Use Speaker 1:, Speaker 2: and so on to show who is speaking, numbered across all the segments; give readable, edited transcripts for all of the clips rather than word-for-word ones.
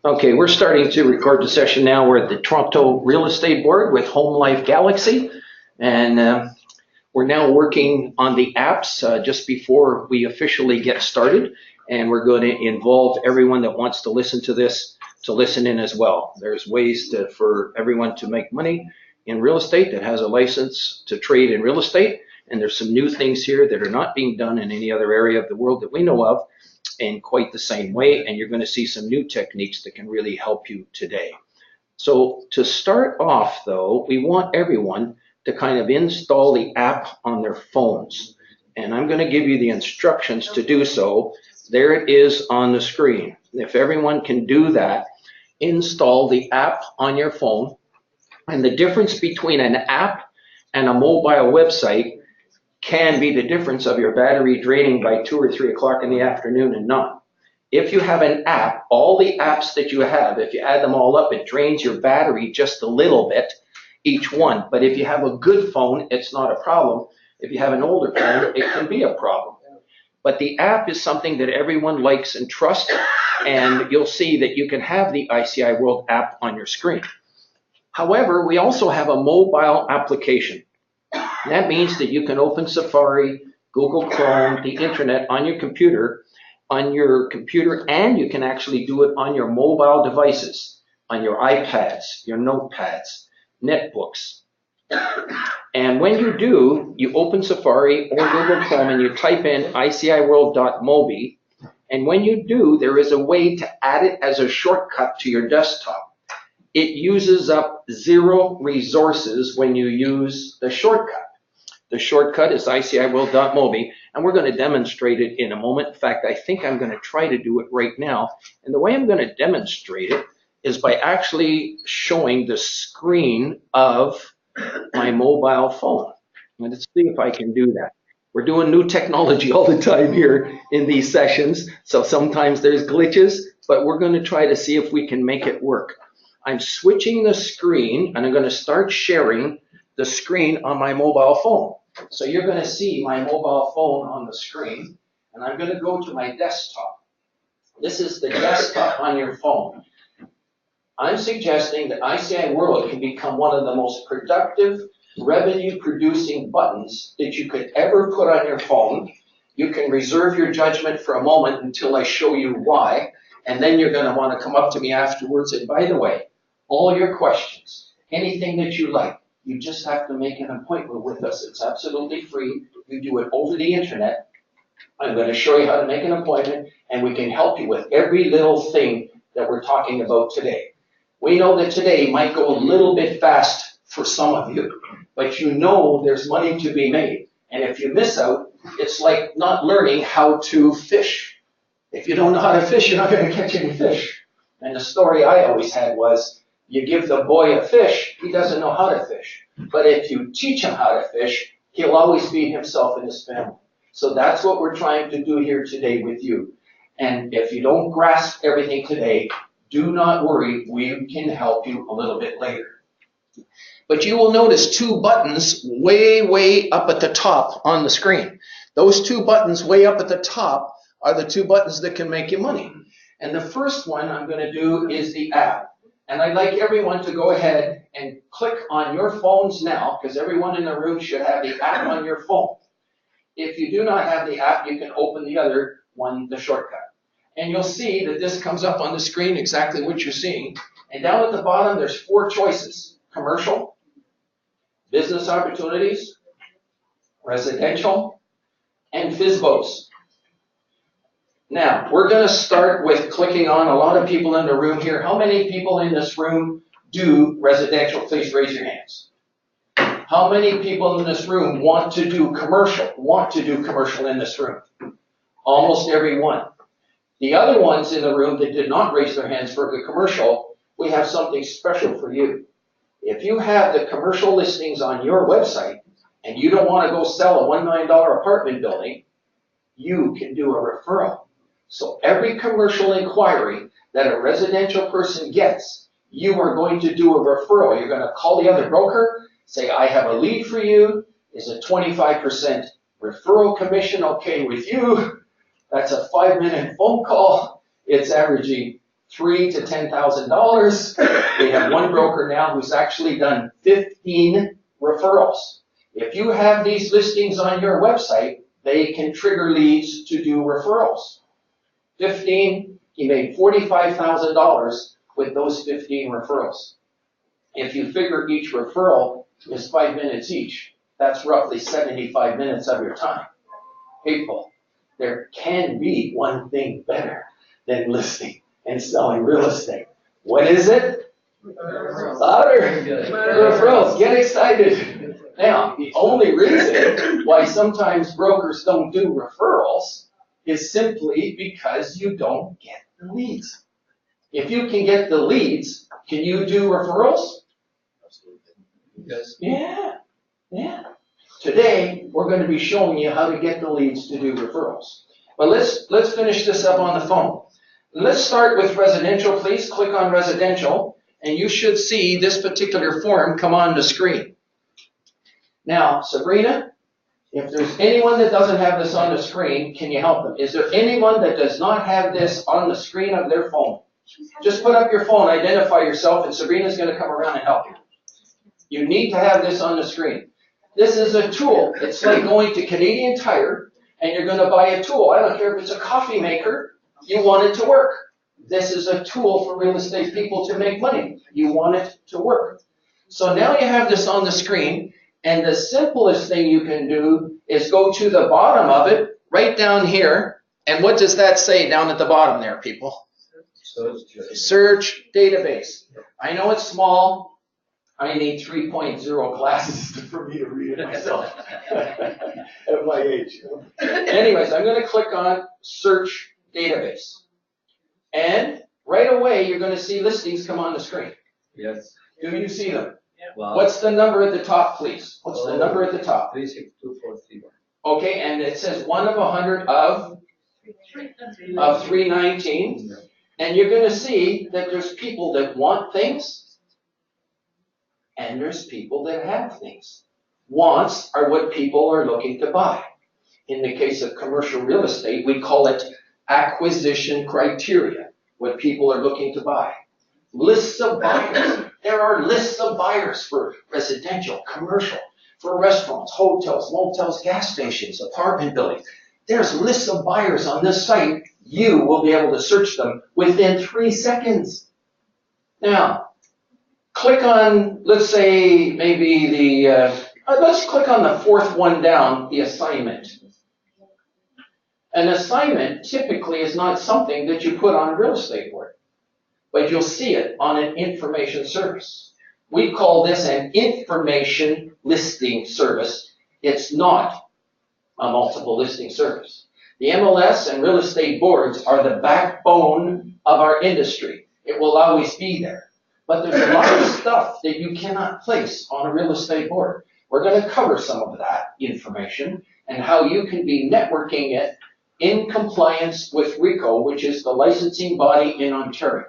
Speaker 1: Okay, we're starting to record the session now. We're at the Toronto Real Estate Board with HomeLife Galaxy, and we're now working on the apps just before we officially get started, and we're going to involve everyone that wants to listen to this to listen in as well. There's ways for everyone to make money in real estate that has a license to trade in real estate, and there's some new things here that are not being done in any other area of the world that we know of in quite the same way, and you're going to see some new techniques that can really help you today. So to start off though, we want everyone to kind of install the app on their phones. And I'm going to give you the instructions to do so. There it is on the screen. If everyone can do that, install the app on your phone. And the difference between an app and a mobile website can be the difference of your battery draining by 2 or 3 o'clock in the afternoon and not. If you have an app, all the apps that you have, if you add them all up, it drains your battery just a little bit, each one. But if you have a good phone, it's not a problem. If you have an older phone, it can be a problem. But the app is something that everyone likes and trusts, and you'll see that you can have the ICIWorld app on your screen. However, we also have a mobile application. That means that you can open Safari, Google Chrome, the internet on your computer, and you can actually do it on your mobile devices, on your iPads, your notepads, netbooks. And when you do, you open Safari or Google Chrome and you type in ICIWorld.mobi. And when you do, there is a way to add it as a shortcut to your desktop. It uses up 0 resources when you use the shortcut. The shortcut is ICIWorld.mobi, and we're going to demonstrate it in a moment. In fact, I think I'm going to try to do it right now. And the way I'm going to demonstrate it is by actually showing the screen of my mobile phone. Let's see if I can do that. We're doing new technology all the time here in these sessions, so sometimes there's glitches, but we're going to try to see if we can make it work. I'm switching the screen, and I'm going to start sharing the screen on my mobile phone. So you're going to see my mobile phone on the screen, and I'm going to go to my desktop. This is the desktop on your phone. I'm suggesting that ICIWorld can become one of the most productive, revenue-producing buttons that you could ever put on your phone. You can reserve your judgment for a moment until I show you why, and then you're going to want to come up to me afterwards. And by the way, all your questions, anything that you like, you just have to make an appointment with us. It's absolutely free. You do it over the internet. I'm going to show you how to make an appointment, and we can help you with every little thing that we're talking about today. We know that today might go a little bit fast for some of you, but you know there's money to be made. And if you miss out, it's like not learning how to fish. If you don't know how to fish, you're not going to catch any fish. And the story I always had was, you give the boy a fish, he doesn't know how to fish. But if you teach him how to fish, he'll always feed himself and his family. So that's what we're trying to do here today with you. And if you don't grasp everything today, do not worry, we can help you a little bit later. But you will notice 2 buttons way up at the top on the screen. Those 2 buttons way up at the top are the 2 buttons that can make you money. And the first one I'm going to do is the app. And I'd like everyone to go ahead and click on your phones now, because everyone in the room should have the app on your phone. If you do not have the app, you can open the other one, the shortcut. And you'll see that this comes up on the screen, exactly what you're seeing. And down at the bottom, there's 4 choices: commercial, business opportunities, residential, and FSBOs. Now, we're going to start with clicking on a lot of people in the room here. How many people in this room do residential? Please raise your hands. How many people in this room want to do commercial in this room? Almost everyone. The other ones in the room that did not raise their hands for the commercial, we have something special for you. If you have the commercial listings on your website and you don't want to go sell a $1 million apartment building, you can do a referral. So every commercial inquiry that a residential person gets, you are going to do a referral. You're going to call the other broker, say, I have a lead for you. Is a 25% referral commission okay with you? That's a 5-minute phone call. It's averaging $3,000 to $10,000. We have one broker now who's actually done 15 referrals. If you have these listings on your website, they can trigger leads to do referrals. 15, he made $45,000 with those 15 referrals. If you figure each referral is 5 minutes each, that's roughly 75 minutes of your time. People, there can be one thing better than listing and selling real estate. What is it? Louder. Referrals. Get excited. Now, the only reason why sometimes brokers don't do referrals is simply because you don't get the leads. If you can get the leads, can you do referrals?
Speaker 2: Yes.
Speaker 1: Yeah. Today, we're going to be showing you how to get the leads to do referrals. But let's finish this up on the phone. Let's start with residential, please. Click on residential, and you should see this particular form come on the screen. Now, Sabrina, if there's anyone that doesn't have this on the screen, can you help them? Is there anyone that does not have this on the screen of their phone? Just put up your phone, identify yourself, and Sabrina's going to come around and help you. You need to have this on the screen. This is a tool. It's like going to Canadian Tire, and you're going to buy a tool. I don't care if it's a coffee maker. You want it to work. This is a tool for real estate people to make money. You want it to work. So now you have this on the screen, and the simplest thing you can do is go to the bottom of it, right down here, and what does that say down at the bottom there, people? Search database. I know it's small. I need 3.0 glasses for me to read it myself at my age. Anyways, I'm going to click on search database. And right away, you're going to see listings come on the screen.
Speaker 2: Yes.
Speaker 1: Do you see them?
Speaker 2: Wow.
Speaker 1: What's the number at the top, please? What's the number at the top?
Speaker 2: 362431.
Speaker 1: Okay, and it says 1 of 100 of 319. And you're going to see that there's people that want things, and there's people that have things. Wants are what people are looking to buy. In the case of commercial real estate, we call it acquisition criteria, what people are looking to buy. Lists of buyers. There are lists of buyers for residential, commercial, for restaurants, hotels, motels, gas stations, apartment buildings. There's lists of buyers on this site. You will be able to search them within 3 seconds. Now, click on, let's say, maybe let's click on the fourth one down, the assignment. An assignment typically is not something that you put on a real estate board, but you'll see it on an information service. We call this an information listing service. It's not a multiple listing service. The MLS and real estate boards are the backbone of our industry. It will always be there. But there's a lot of stuff that you cannot place on a real estate board. We're going to cover some of that information and how you can be networking it in compliance with RICO, which is the licensing body in Ontario.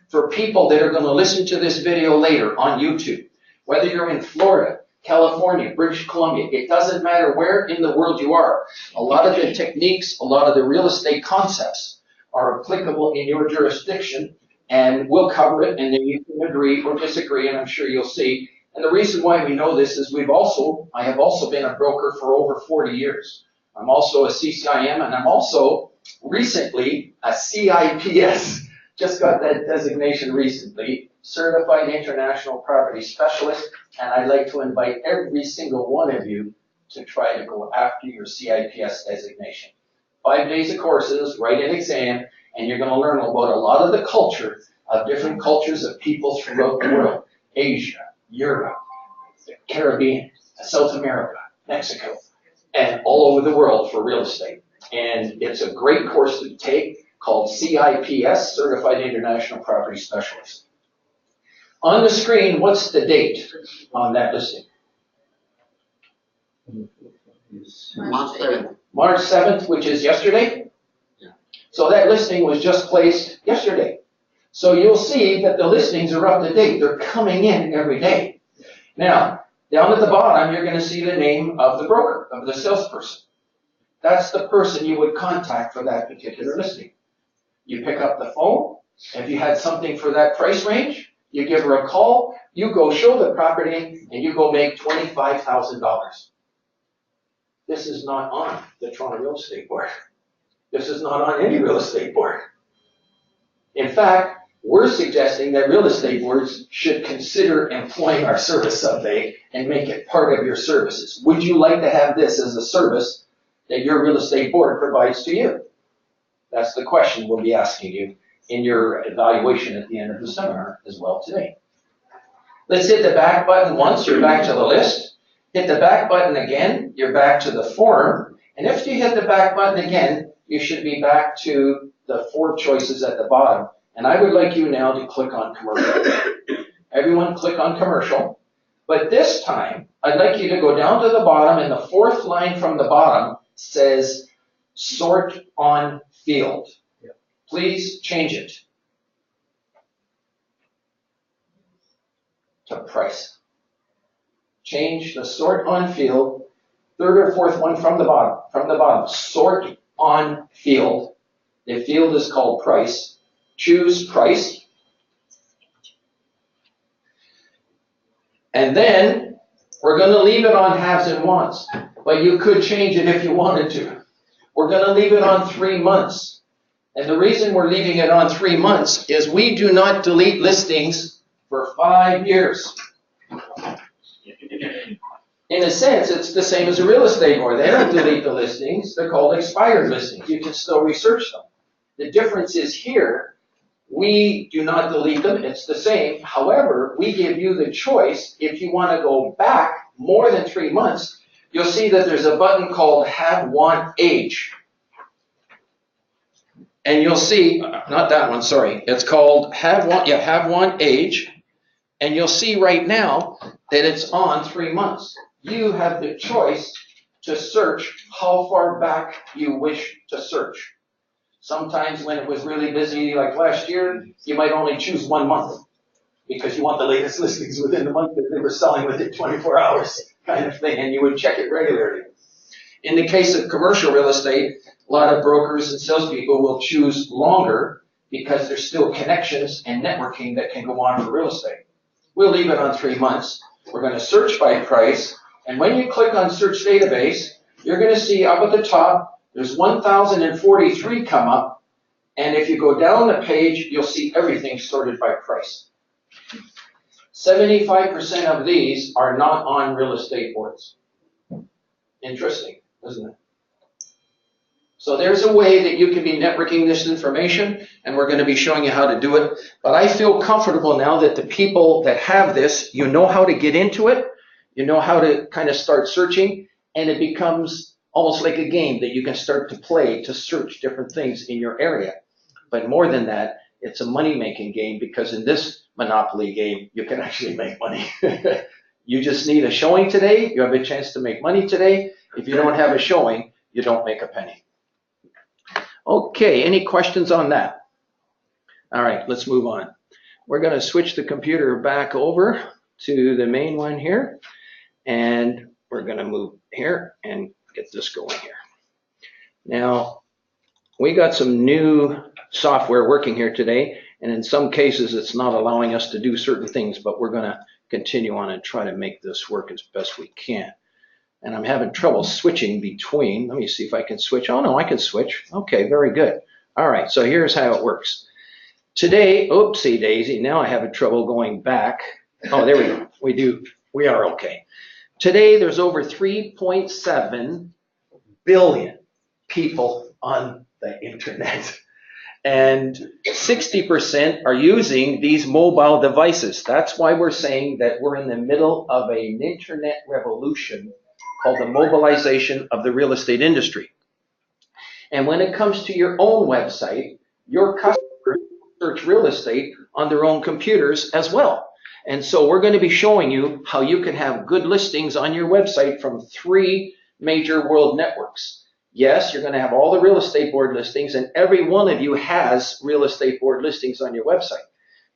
Speaker 1: For people that are going to listen to this video later on YouTube, whether you're in Florida, California, British Columbia, it doesn't matter where in the world you are. A lot of the techniques, a lot of the real estate concepts are applicable in your jurisdiction, and we'll cover it, and then you can agree or disagree, and I'm sure you'll see. And the reason why we know this is I have also been a broker for over 40 years. I'm also a CCIM, and I'm also recently a CIPS. Just got that designation recently, Certified International Property Specialist, and I'd like to invite every single one of you to try to go after your CIPS designation. 5 days of courses, write an exam, and you're going to learn about a lot of the culture of different cultures of people throughout the world. Asia, Europe, the Caribbean, South America, Mexico, and all over the world for real estate. And it's a great course to take called CIPS, Certified International Property Specialist. On the screen, what's the date on that listing?
Speaker 2: March 7th.
Speaker 1: March 7th, which is yesterday?
Speaker 2: Yeah.
Speaker 1: So that listing was just placed yesterday. So you'll see that the listings are up to date. They're coming in every day. Now, down at the bottom, you're going to see the name of the broker, of the salesperson. That's the person you would contact for that particular listing. You pick up the phone, If you had something for that price range, you give her a call, you go show the property, and you go make $25,000. This is not on the Toronto Real Estate Board. This is not on any real estate board. In fact, we're suggesting that real estate boards should consider employing our service survey and make it part of your services. Would you like to have this as a service that your real estate board provides to you? That's the question we'll be asking you in your evaluation at the end of the seminar as well today. Let's hit the back button once, you're back to the list. Hit the back button again, you're back to the form. And if you hit the back button again, you should be back to the 4 choices at the bottom. And I would like you now to click on commercial. Everyone click on commercial. But this time, I'd like you to go down to the bottom, and the 4th line from the bottom says sort on field. Please change it to price. Change the sort on field, 3rd or 4th one from the bottom, sort on field. The field is called price. Choose price. And then we're going to leave it on haves and wants, but you could change it if you wanted to. We're going to leave it on 3 months. And the reason we're leaving it on 3 months is we do not delete listings for 5 years. In a sense, it's the same as a real estate board. They don't delete the listings. They're called expired listings. You can still research them. The difference is here, we do not delete them. It's the same. However, we give you the choice. If you want to go back more than 3 months, you'll see that there's a button called Have Want Age. And you'll see, not that one, sorry. It's called Have Want Age. And you'll see right now that it's on 3 months. You have the choice to search how far back you wish to search. Sometimes when it was really busy, like last year, you might only choose 1 month because you want the latest listings within the month that they were selling within 24 hours kind of thing, and you would check it regularly. In the case of commercial real estate, a lot of brokers and salespeople will choose longer because there's still connections and networking that can go on for real estate. We'll leave it on 3 months. We're going to search by price, and when you click on Search Database, you're going to see up at the top, there's 1,043 come up, and if you go down the page, you'll see everything sorted by price. 75% of these are not on real estate boards. Interesting, isn't it? So there's a way that you can be networking this information, and we're going to be showing you how to do it. But I feel comfortable now that the people that have this, you know how to get into it, you know how to kind of start searching, and it becomes almost like a game that you can start to play to search different things in your area. But more than that, it's a money-making game because in this Monopoly game, you can actually make money. You just need a showing today. You have a chance to make money today. If you don't have a showing, you don't make a penny. Okay, any questions on that? All right, let's move on. We're going to switch the computer back over to the main one here. And we're going to move here and get this going here. Now, we got some new software working here today, and in some cases it's not allowing us to do certain things, but we're going to continue on and try to make this work as best we can. And I'm having trouble switching between. Let me see if I can switch. Oh, no, I can switch. Okay, very good. All right, so here's how it works. Today, oopsie daisy, now I have trouble going back. Oh, there we go. We are okay. Today, there's over 3.7 billion people on the internet. And 60% are using these mobile devices. That's why we're saying that we're in the middle of an internet revolution called the mobilization of the real estate industry. And when it comes to your own website, your customers search real estate on their own computers as well. And so we're going to be showing you how you can have good listings on your website from 3 major world networks. Yes, you're going to have all the real estate board listings, and every one of you has real estate board listings on your website.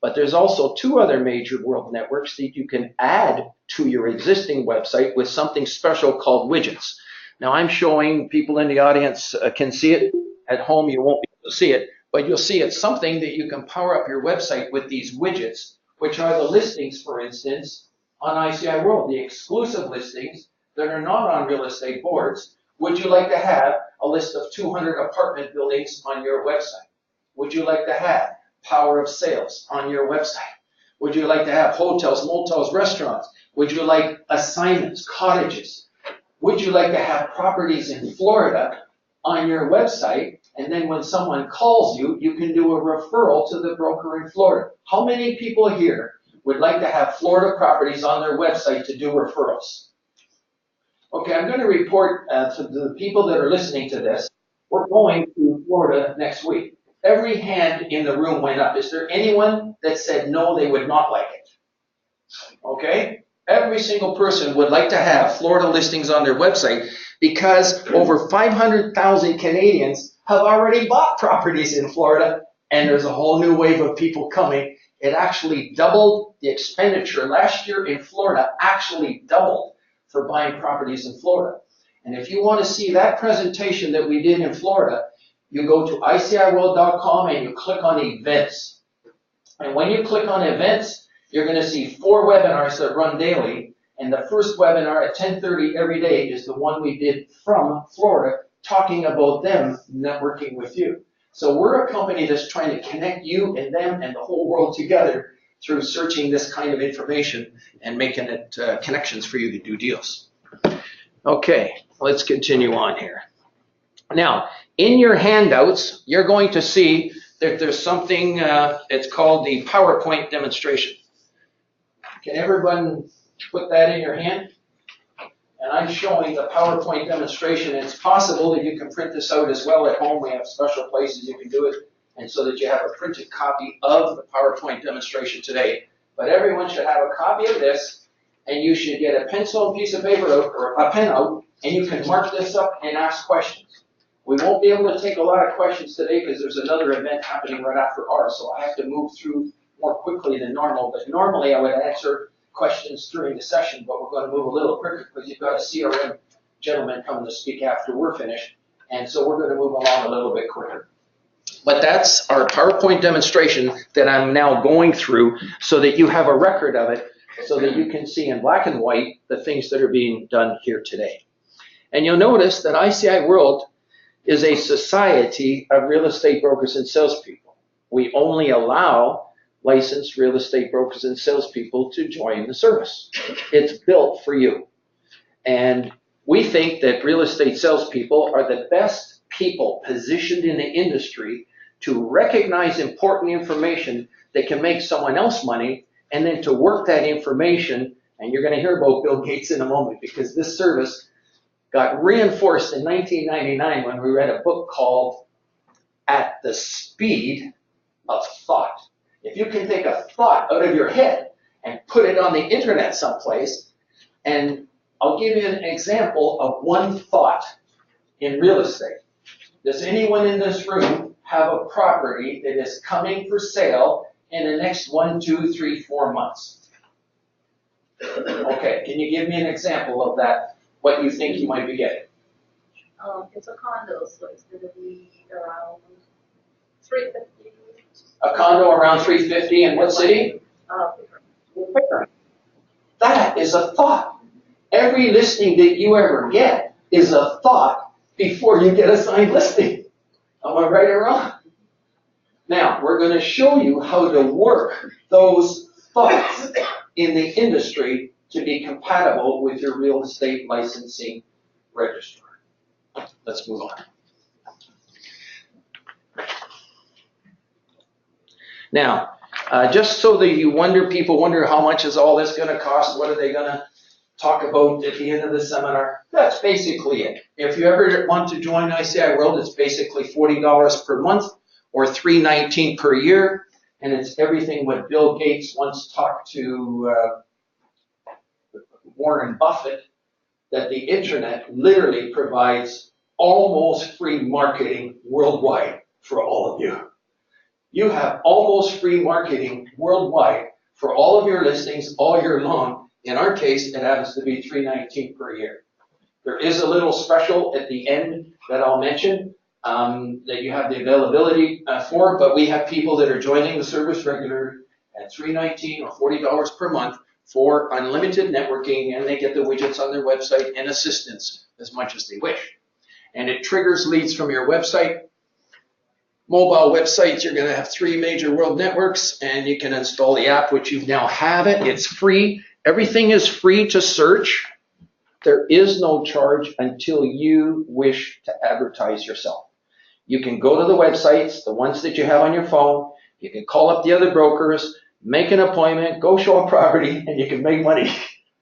Speaker 1: But there's also 2 other major world networks that you can add to your existing website with something special called widgets. Now I'm showing people in the audience can see it. At home you won't be able to see it, But you'll see it's something that you can power up your website with these widgets, which are the listings, for instance, on ICIWorld, the exclusive listings that are not on real estate boards. Would you like to have a list of 200 apartment buildings on your website? Would you like to have power of sales on your website? Would you like to have hotels, motels, restaurants? Would you like assignments, cottages? Would you like to have properties in Florida on your website? And then when someone calls you, you can do a referral to the broker in Florida. How many people here would like to have Florida properties on their website to do referrals? Okay, I'm going to report to the people that are listening to this. We're going to Florida next week. Every hand in the room went up. Is there anyone that said no, they would not like it? Okay? Every single person would like to have Florida listings on their website because over 500,000 Canadians have already bought properties in Florida, and there's a whole new wave of people coming. It actually doubled the expenditure last year in Florida, actually doubled for buying properties in Florida. And if you want to see that presentation that we did in Florida, you go to ICIWorld.com and you click on events. And when you click on events, you're going to see 4 webinars that run daily. And the first webinar at 10:30 every day is the one we did from Florida, talking about them networking with you. So we're a company that's trying to connect you and them and the whole world together through searching this kind of information and making it connections for you to do deals. Okay, let's continue on here. Now, in your handouts, you're going to see that there's something, it's called the PowerPoint demonstration. Can everyone put that in your hand? And I'm showing the PowerPoint demonstration. It's possible that you can print this out as well at home. We have special places you can do it, and so that you have a printed copy of the PowerPoint demonstration today. But everyone should have a copy of this, and you should get a pencil and piece of paper out, or a pen out, and you can mark this up and ask questions. We won't be able to take a lot of questions today because there's another event happening right after ours, so I have to move through more quickly than normal. But normally I would answer questions during the session, but we're going to move a little quicker because you've got a CRM gentleman coming to speak after we're finished, and so we're going to move along a little bit quicker. But that's our PowerPoint demonstration that I'm now going through so that you have a record of it, so that you can see in black and white the things that are being done here today. And you'll notice that ICIWorld is a society of real estate brokers and salespeople. We only allow licensed real estate brokers and salespeople to join the service. It's built for you. And we think that real estate salespeople are the best people positioned in the industry to recognize important information that can make someone else money, and then to work that information. And you're going to hear about Bill Gates in a moment, because this service got reinforced in 1999 when we read a book called At the Speed of Thought. If you can take a thought out of your head and put it on the internet someplace, and I'll give you an example of one thought in real estate. Does anyone in this room have a property that is coming for sale in the next 1, 2, 3, 4 months? Okay, can you give me an example of that, what you think you might be getting?
Speaker 3: It's a condo, so it's going to be around 350.
Speaker 1: A condo around 350 in what city?
Speaker 3: Pickering.
Speaker 1: That is a thought. Every listing that you ever get is a thought before you get a signed listing. Am I right or wrong? Now, we're going to show you how to work those thoughts in the industry to be compatible with your real estate licensing registrar. Let's move on. Now, just so that people wonder how much is all this going to cost, what are they going to talk about at the end of the seminar? That's basically it. If you ever want to join ICIWorld, it's basically $40 per month or $319 per year, and it's everything what Bill Gates once talked to Warren Buffett, that the internet literally provides almost free marketing worldwide for all of you. You have almost free marketing worldwide for all of your listings all year long. In our case, it happens to be $319 per year. There is a little special at the end that I'll mention. that you have the availability for, but we have people that are joining the service regular at $3.19 or $40 per month for unlimited networking, and they get the widgets on their website and assistance as much as they wish. And it triggers leads from your website. Mobile websites, you're going to have 3 major world networks, and you can install the app, which you now have it. It's free. Everything is free to search. There is no charge until you wish to advertise yourself. You can go to the websites, the ones that you have on your phone. You can call up the other brokers, make an appointment, go show a property, and you can make money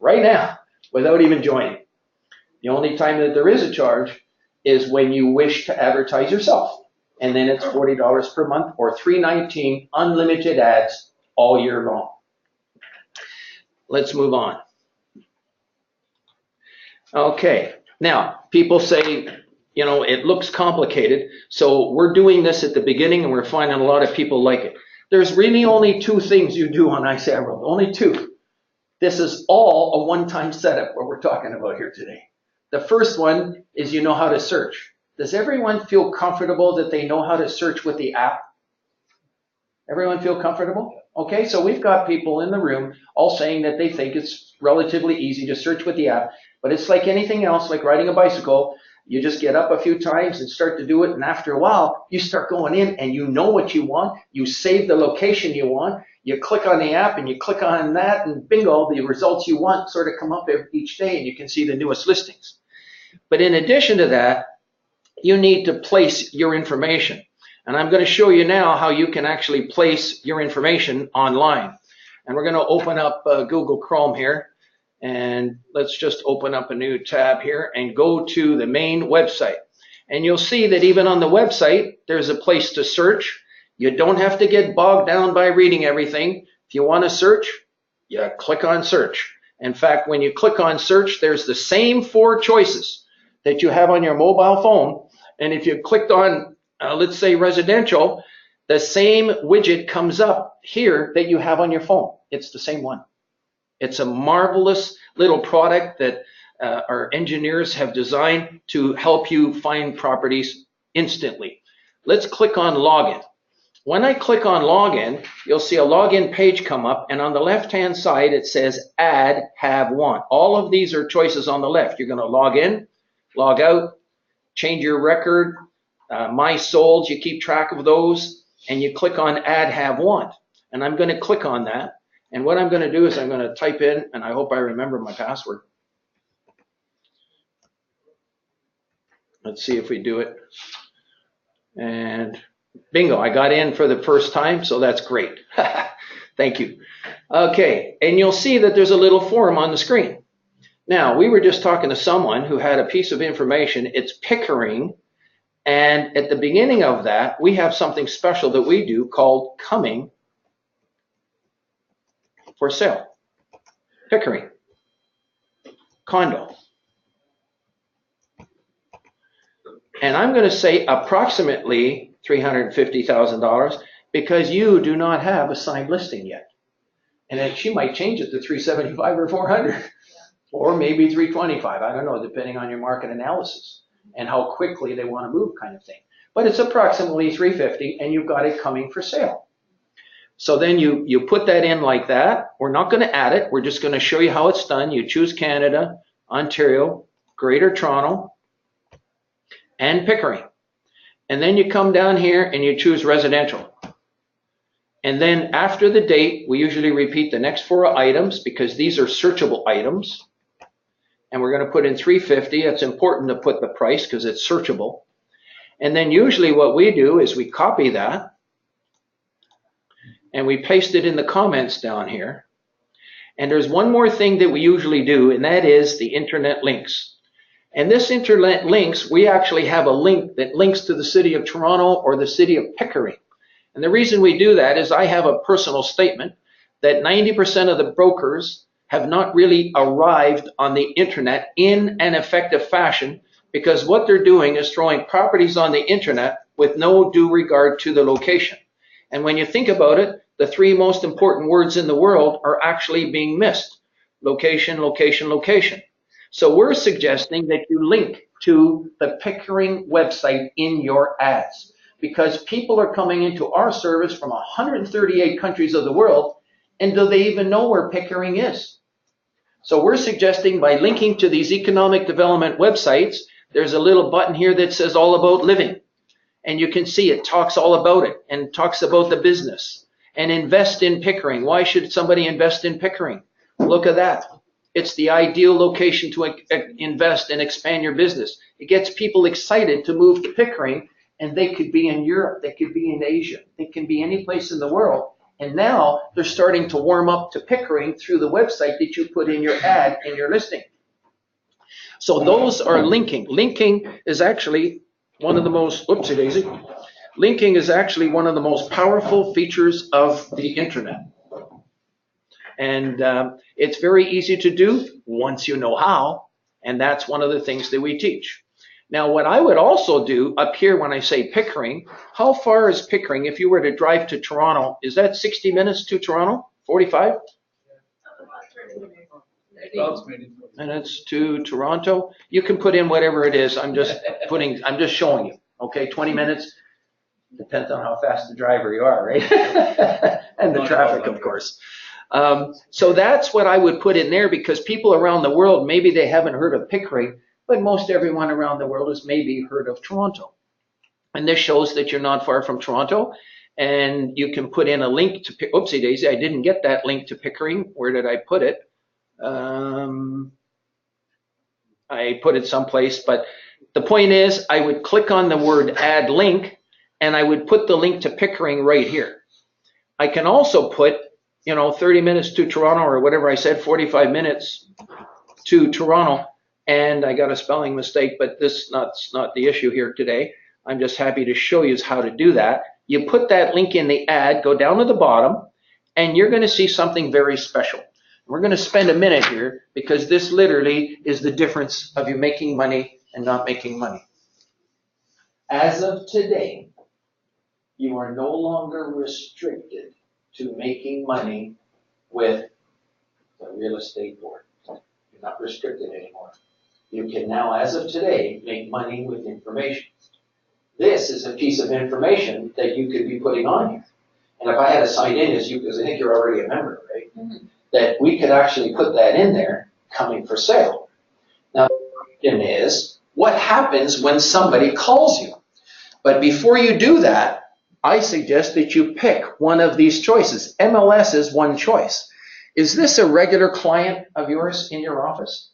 Speaker 1: right now without even joining. The only time that there is a charge is when you wish to advertise yourself. And then it's $40 per month or $3.19 unlimited ads all year long. Let's move on. Okay, now people say, you know, it looks complicated, so we're doing this at the beginning and we're finding a lot of people like it. There's really only 2 things you do on ICIWorld, only 2. This is all a one-time setup, what we're talking about here today. The first one is you know how to search. Does everyone feel comfortable that they know how to search with the app? Everyone feel comfortable? Okay, so we've got people in the room all saying that they think it's relatively easy to search with the app, but it's like anything else, like riding a bicycle. You just get up a few times and start to do it, and after a while, you start going in and you know what you want. You save the location you want. You click on the app and you click on that, and bingo, the results you want sort of come up each day, and you can see the newest listings. But in addition to that, you need to place your information. And I'm going to show you now how you can actually place your information online. And we're going to open up Google Chrome here. And let's just open up a new tab here and go to the main website. And you'll see that even on the website, there's a place to search. You don't have to get bogged down by reading everything. If you want to search, you click on search. In fact, when you click on search, there's the same 4 choices that you have on your mobile phone. And if you clicked on, let's say residential, the same widget comes up here that you have on your phone. It's the same one. It's a marvelous little product that our engineers have designed to help you find properties instantly. Let's click on login. When I click on login, you'll see a login page come up, and on the left-hand side it says add, have, want. All of these are choices on the left. You're going to log in, log out, change your record, my solds, you keep track of those, and you click on add, have, want. And I'm going to click on that. And what I'm going to do is I'm going to type in, and I hope I remember my password. Let's see if we do it. And bingo, I got in for the first time, so that's great. Thank you. Okay, and you'll see that there's a little form on the screen. Now, we were just talking to someone who had a piece of information. It's Pickering, and at the beginning of that, we have something special that we do called coming for sale. Pickering, condo. And I'm going to say approximately $350,000 because you do not have a signed listing yet. And then she might change it to 375 or 400 or maybe 325. I don't know, depending on your market analysis and how quickly they want to move kind of thing. But it's approximately 350 and you've got it coming for sale. So then you put that in like that. We're not going to add it. We're just going to show you how it's done. You choose Canada, Ontario, Greater Toronto, and Pickering. And then you come down here and you choose residential. And then after the date, we usually repeat the next 4 items because these are searchable items. And we're going to put in 350. It's important to put the price because it's searchable. And then usually what we do is we copy that and we paste it in the comments down here. And there's one more thing that we usually do, and that is the internet links. And this internet links, we actually have a link that links to the city of Toronto or the city of Pickering. And the reason we do that is I have a personal statement that 90% of the brokers have not really arrived on the internet in an effective fashion because what they're doing is throwing properties on the internet with no due regard to the location. And when you think about it, the 3 most important words in the world are actually being missed. Location, location, location. So we're suggesting that you link to the Pickering website in your ads, because people are coming into our service from 138 countries of the world, and do they even know where Pickering is? So we're suggesting by linking to these economic development websites, there's a little button here that says all about living. And you can see it talks all about it and talks about the business. And invest in Pickering. Why should somebody invest in Pickering? Look at that. It's the ideal location to invest and expand your business. It gets people excited to move to Pickering, and they could be in Europe, they could be in Asia, they can be any place in the world. And now they're starting to warm up to Pickering through the website that you put in your ad in your listing. So those are linking. Linking is actually one of the most, oopsie daisy. Linking is actually one of the most powerful features of the internet. And it's very easy to do once you know how, and that's one of the things that we teach. Now, what I would also do up here when I say Pickering, how far is Pickering? If you were to drive to Toronto, is that 60 minutes to Toronto? 45? And it's to Toronto. You can put in whatever it is. I'm just showing you. Okay, 20 minutes. Depends on how fast the driver you are, right? And the traffic, of course. So that's what I would put in there, because people around the world, maybe they haven't heard of Pickering, but most everyone around the world has maybe heard of Toronto. And this shows that you're not far from Toronto, and you can put in a link to, oopsie daisy, I didn't get that link to Pickering. Where did I put it? I put it someplace, but the point is I would click on the word add link, and I would put the link to Pickering right here. I can also put 30 minutes to Toronto, or whatever I said, 45 minutes to Toronto. And I got a spelling mistake, but this is not the issue here today. I'm just happy to show you how to do that. You put that link in the ad, go down to the bottom, and you're going to see something very special. We're going to spend a minute here, because this literally is the difference of you making money and not making money. As of today, you are no longer restricted to making money with the real estate board. You're not restricted anymore. You can now, as of today, make money with information. This is a piece of information that you could be putting on here. And if I had to sign in as you, because I think you're already a member, right? Mm-hmm. That we could actually put that in there, coming for sale. Now, the question is, what happens when somebody calls you? But before you do that, I suggest that you pick one of these choices. MLS is one choice. Is this a regular client of yours in your office?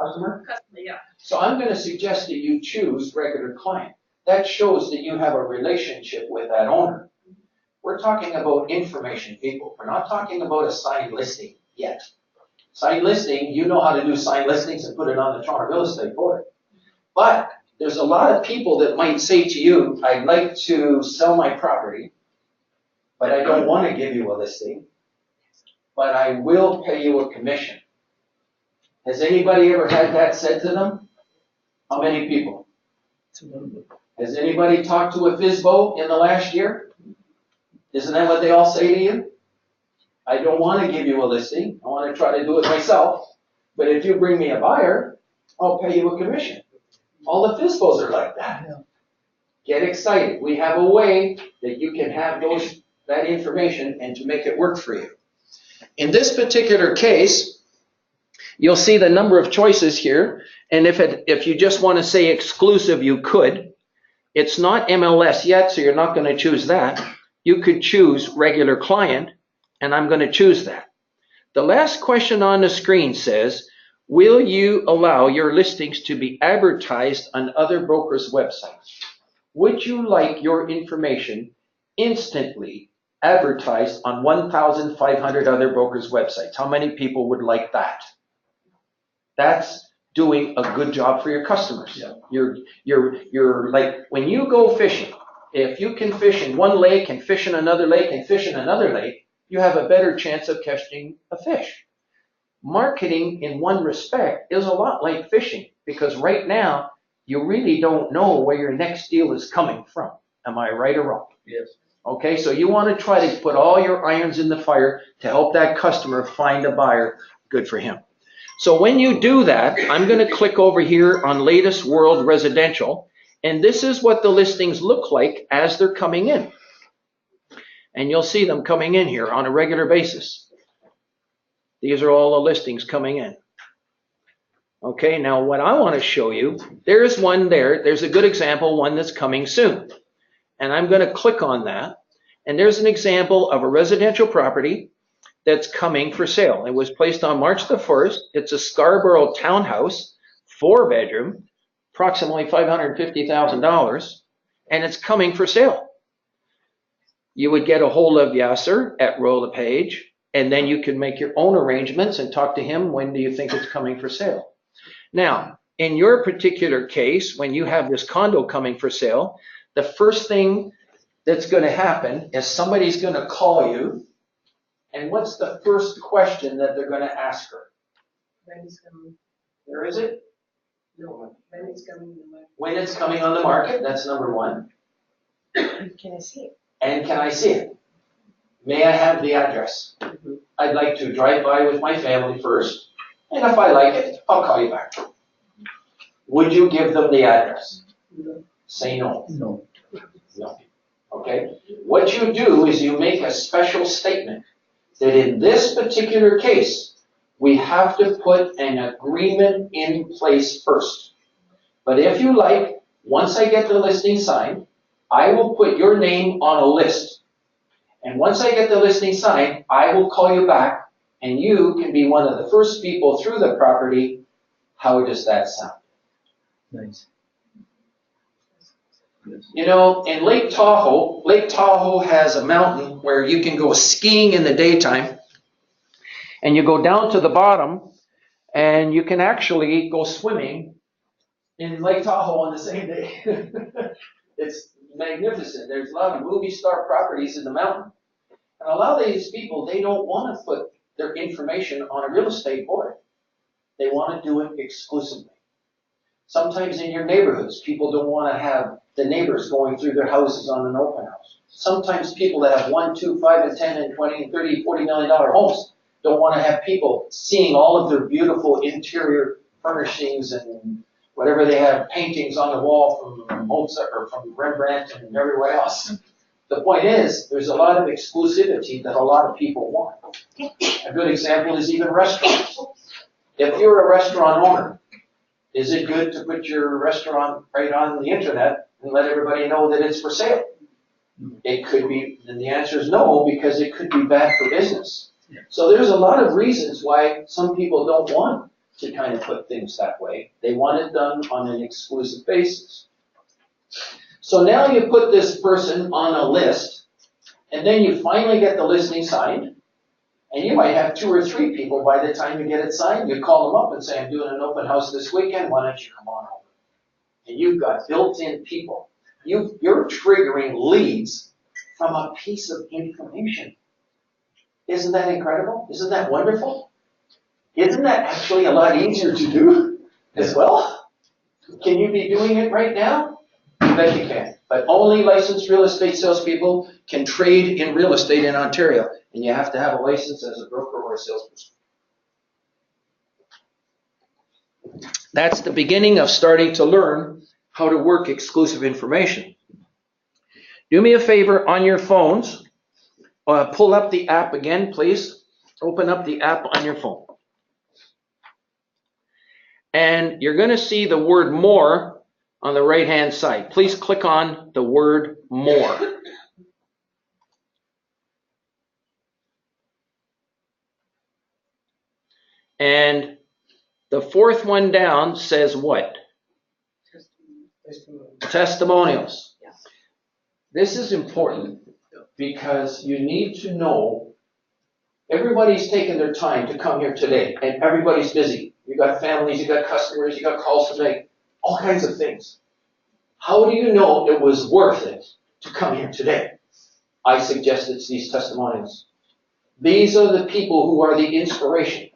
Speaker 1: Customer? Yeah. So I'm going to suggest that you choose regular client. That shows that you have a relationship with that owner. We're talking about information, people. We're not talking about a signed listing yet. Signed listing, you know how to do signed listings and put it on the Toronto Real Estate Board. But there's a lot of people that might say to you, I'd like to sell my property, but I don't want to give you a listing, but I will pay you a commission. Has anybody ever had that said to them? How many people? Has anybody talked to a FSBO in the last year? Isn't that what they all say to you? I don't want to give you a listing. I want to try to do it myself. But if you bring me a buyer, I'll pay you a commission. All the FSBOs are like that. Get excited. We have a way that you can have that information and to make it work for you. In this particular case, you'll see the number of choices here. And if you just want to say exclusive, you could. It's not MLS yet, so you're not going to choose that. You could choose regular client, and I'm going to choose that. The last question on the screen says, will you allow your listings to be advertised on other brokers' websites? Would you like your information instantly advertised on 1,500 other brokers' websites? How many people would like that? That's doing a good job for your customers. Yeah. You're like, when you go fishing, if you can fish in one lake and fish in another lake and fish in another lake, you have a better chance of catching a fish. Marketing, in one respect, is a lot like fishing, because right now, you really don't know where your next deal is coming from. Am I right or wrong? Yes. Okay, so you want to try to put all your irons in the fire to help that customer find a buyer. Good for him. So when you do that, I'm going to click over here on Latest World Residential, and this is what the listings look like as they're coming in. And you'll see them coming in here on a regular basis. These are all the listings coming in. Okay, now what I want to show you, there's one there. There's a good example, one that's coming soon. And I'm going to click on that. And there's an example of a residential property that's coming for sale. It was placed on March the 1st. It's a Scarborough townhouse, 4-bedroom, approximately $550,000, and it's coming for sale. You would get a hold of Yasser at Royal LePage, and then you can make your own arrangements and talk to him. When do you think it's coming for sale? Now, in your particular case, when you have this condo coming for sale, the first thing that's going to happen is somebody's going to call you. And what's the first question that they're going to ask her?
Speaker 4: When it's coming?
Speaker 1: Where is it?
Speaker 4: No, when it's coming in the market.
Speaker 1: When it's coming on the market, that's number one.
Speaker 4: Can I see it?
Speaker 1: And can I see it? May I have the address? I'd like to drive by with my family first, and if I like it, I'll call you back. Would you give them the address?
Speaker 4: No.
Speaker 1: Say no.
Speaker 2: No.
Speaker 1: No. Okay? What you do is you make a special statement that in this particular case, we have to put an agreement in place first. But if you like, once I get the listing signed, I will put your name on a list. And once I get the listing signed, I will call you back, and you can be one of the first people through the property. How does that sound?
Speaker 2: Nice. Yes.
Speaker 1: You know, in Lake Tahoe has a mountain where you can go skiing in the daytime, and you go down to the bottom, and you can actually go swimming in Lake Tahoe on the same day. It's magnificent. There's a lot of movie star properties in the mountain. And a lot of these people, they don't want to put their information on a real estate board. They want to do it exclusively. Sometimes in your neighborhoods, people don't want to have the neighbors going through their houses on an open house. Sometimes people that have 1, 2, 5, and 10, and 20, and 30, $40 million homes don't want to have people seeing all of their beautiful interior furnishings and whatever they have, paintings on the wall from Mozart or from Rembrandt and everywhere else. The point is, there's a lot of exclusivity that a lot of people want. A good example is even restaurants. If you're a restaurant owner, is it good to put your restaurant right on the internet and let everybody know that it's for sale? It could be, and the answer is no, because it could be bad for business. So there's a lot of reasons why some people don't want to kind of put things that way. They want it done on an exclusive basis. So now you put this person on a list, and then you finally get the listing signed, and you might have 2 or 3 people by the time you get it signed. You call them up and say, I'm doing an open house this weekend, why don't you come on over? And you've got built-in people. You're triggering leads from a piece of information. Isn't that incredible? Isn't that wonderful? Isn't that actually a lot easier to do as well? Can you be doing it right now? I bet you can. But only licensed real estate salespeople can trade in real estate in Ontario. And you have to have a license as a broker or a salesperson. That's the beginning of starting to learn how to work exclusive information. Do me a favor on your phones. Pull up the app again, please. Open up the app on your phone. And you're going to see the word more on the right-hand side. Please click on the word more. And the 4th one down says what? Testimonials.
Speaker 4: Yeah.
Speaker 1: This is important because you need to know everybody's taking their time to come here today, and everybody's busy. You got families, you got customers, you got calls to make, all kinds of things. How do you know it was worth it to come here today? I suggest it's these testimonials. These are the people who are the inspiration.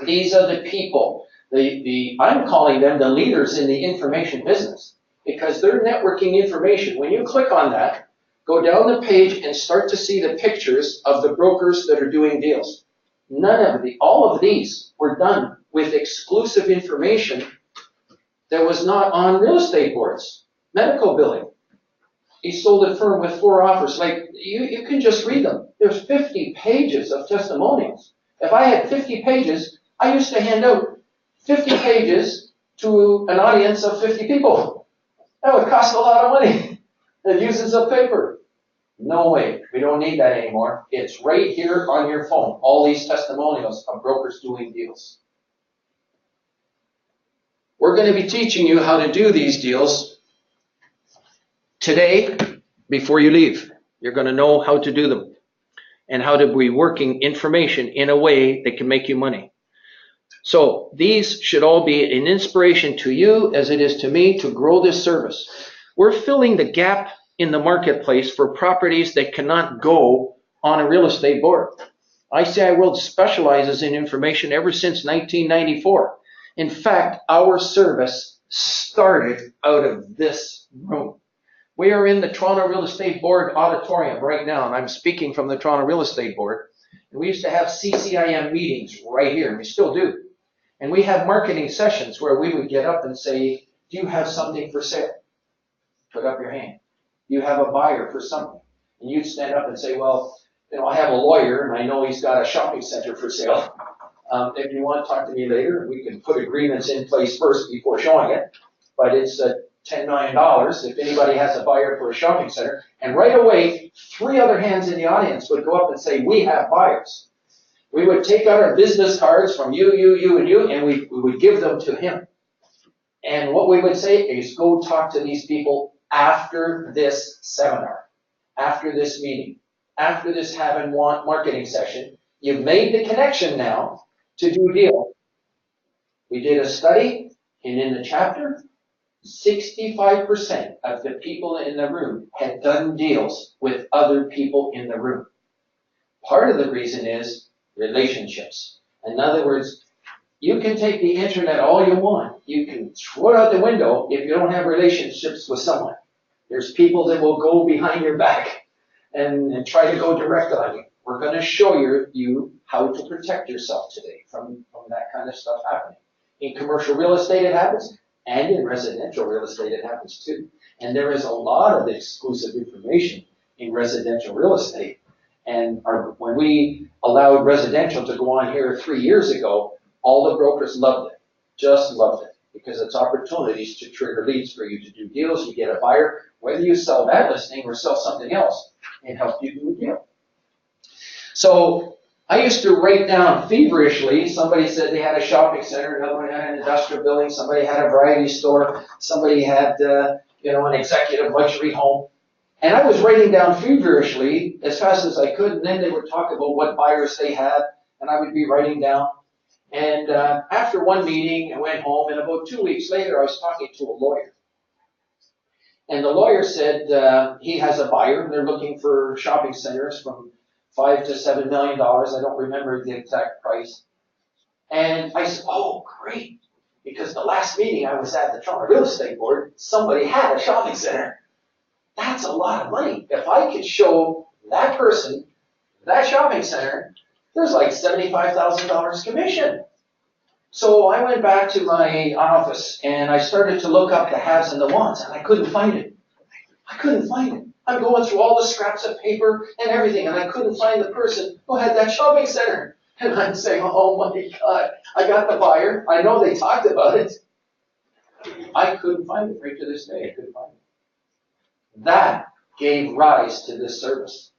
Speaker 1: These are the people, I'm calling them the leaders in the information business, because they're networking information. When you click on that, go down the page and start to see the pictures of the brokers that are doing deals. All of these were done with exclusive information that was not on real estate boards. Medical billing. He sold a firm with 4 offers. Like, you can just read them. There's 50 pages of testimonials. If I had 50 pages, I used to hand out 50 pages to an audience of 50 people. That would cost a lot of money. It uses up paper. No way. We don't need that anymore. It's right here on your phone. All these testimonials of brokers doing deals. We're going to be teaching you how to do these deals today before you leave. You're going to know how to do them and how to be working information in a way that can make you money. So these should all be an inspiration to you as it is to me to grow this service. We're filling the gap in the marketplace for properties that cannot go on a real estate board. ICIWorld specializes in information ever since 1994. In fact, our service started out of this room. We are in the Toronto Real Estate Board auditorium right now, and I'm speaking from the Toronto Real Estate Board. And we used to have CCIM meetings right here, and we still do. And we have marketing sessions where we would get up and say, do you have something for sale? Put up your hand. Do you have a buyer for something? And you'd stand up and say, well, I have a lawyer, and I know he's got a shopping center for sale. If you want to talk to me later, we can put agreements in place first before showing it. But it's $10 million if anybody has a buyer for a shopping center. And right away, 3 other hands in the audience would go up and say, we have buyers. We would take out our business cards from you, and you, and we would give them to him. And what we would say is go talk to these people after this seminar, after this meeting, after this have and want marketing session. You've made the connection now to do deal. We did a study, and in the chapter, 65% of the people in the room had done deals with other people in the room. Part of the reason is relationships. In other words, you can take the internet all you want. You can throw it out the window if you don't have relationships with someone. There's people that will go behind your back and try to go direct on you. We're going to show you how to protect yourself today from that kind of stuff happening. In commercial real estate it happens, and in residential real estate it happens too. And there is a lot of exclusive information in residential real estate. And when we allowed residential to go on here 3 years ago, all the brokers loved it, just loved it, because it's opportunities to trigger leads for you to do deals. You get a buyer, whether you sell that listing or sell something else, and help you do a deal. So I used to write down feverishly. Somebody said they had a shopping center, another one had an industrial building, somebody had a variety store, somebody had an executive luxury home. And I was writing down feverishly as fast as I could, and then they would talk about what buyers they had, and I would be writing down. And after one meeting, I went home, and about 2 weeks later, I was talking to a lawyer. And the lawyer said he has a buyer, and they're looking for shopping centers from $5 to $7 million. I don't remember the exact price. And I said, oh, great. Because the last meeting I was at the Toronto Real Estate Board, somebody had a shopping center. That's a lot of money. If I could show that person that shopping center, there's like $75,000 commission. So I went back to my office and I started to look up the haves and the wants, and I couldn't find it. I'm going through all the scraps of paper and everything, and I couldn't find the person who had that shopping center. And I'm saying, oh my God, I got the buyer. I know they talked about it. I couldn't find it right to this day. I couldn't find it. That gave rise to this service.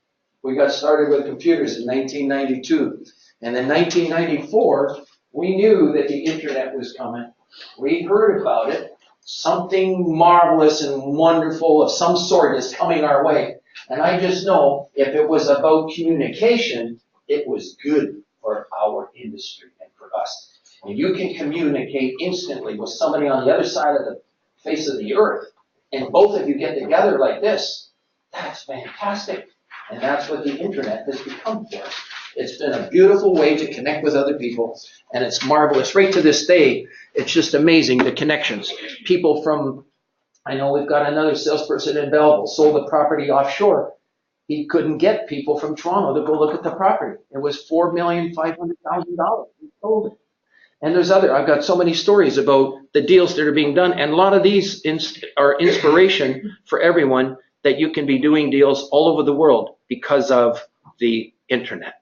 Speaker 1: We got started with computers in 1992. And in 1994, we knew that the internet was coming. We heard about it. Something marvelous and wonderful of some sort is coming our way. And I just know if it was about communication, it was good for our industry and for us. And you can communicate instantly with somebody on the other side of the face of the earth, and both of you get together like this. That's fantastic. And that's what the internet has become for us. It's been a beautiful way to connect with other people, and it's marvelous. Right to this day, it's just amazing, the connections. People from, I know we've got another salesperson in Belleville, sold the property offshore. He couldn't get people from Toronto to go look at the property. It was $4,500,000. He sold it. And I've got so many stories about the deals that are being done, and a lot of these are inspiration for everyone that you can be doing deals all over the world because of the internet.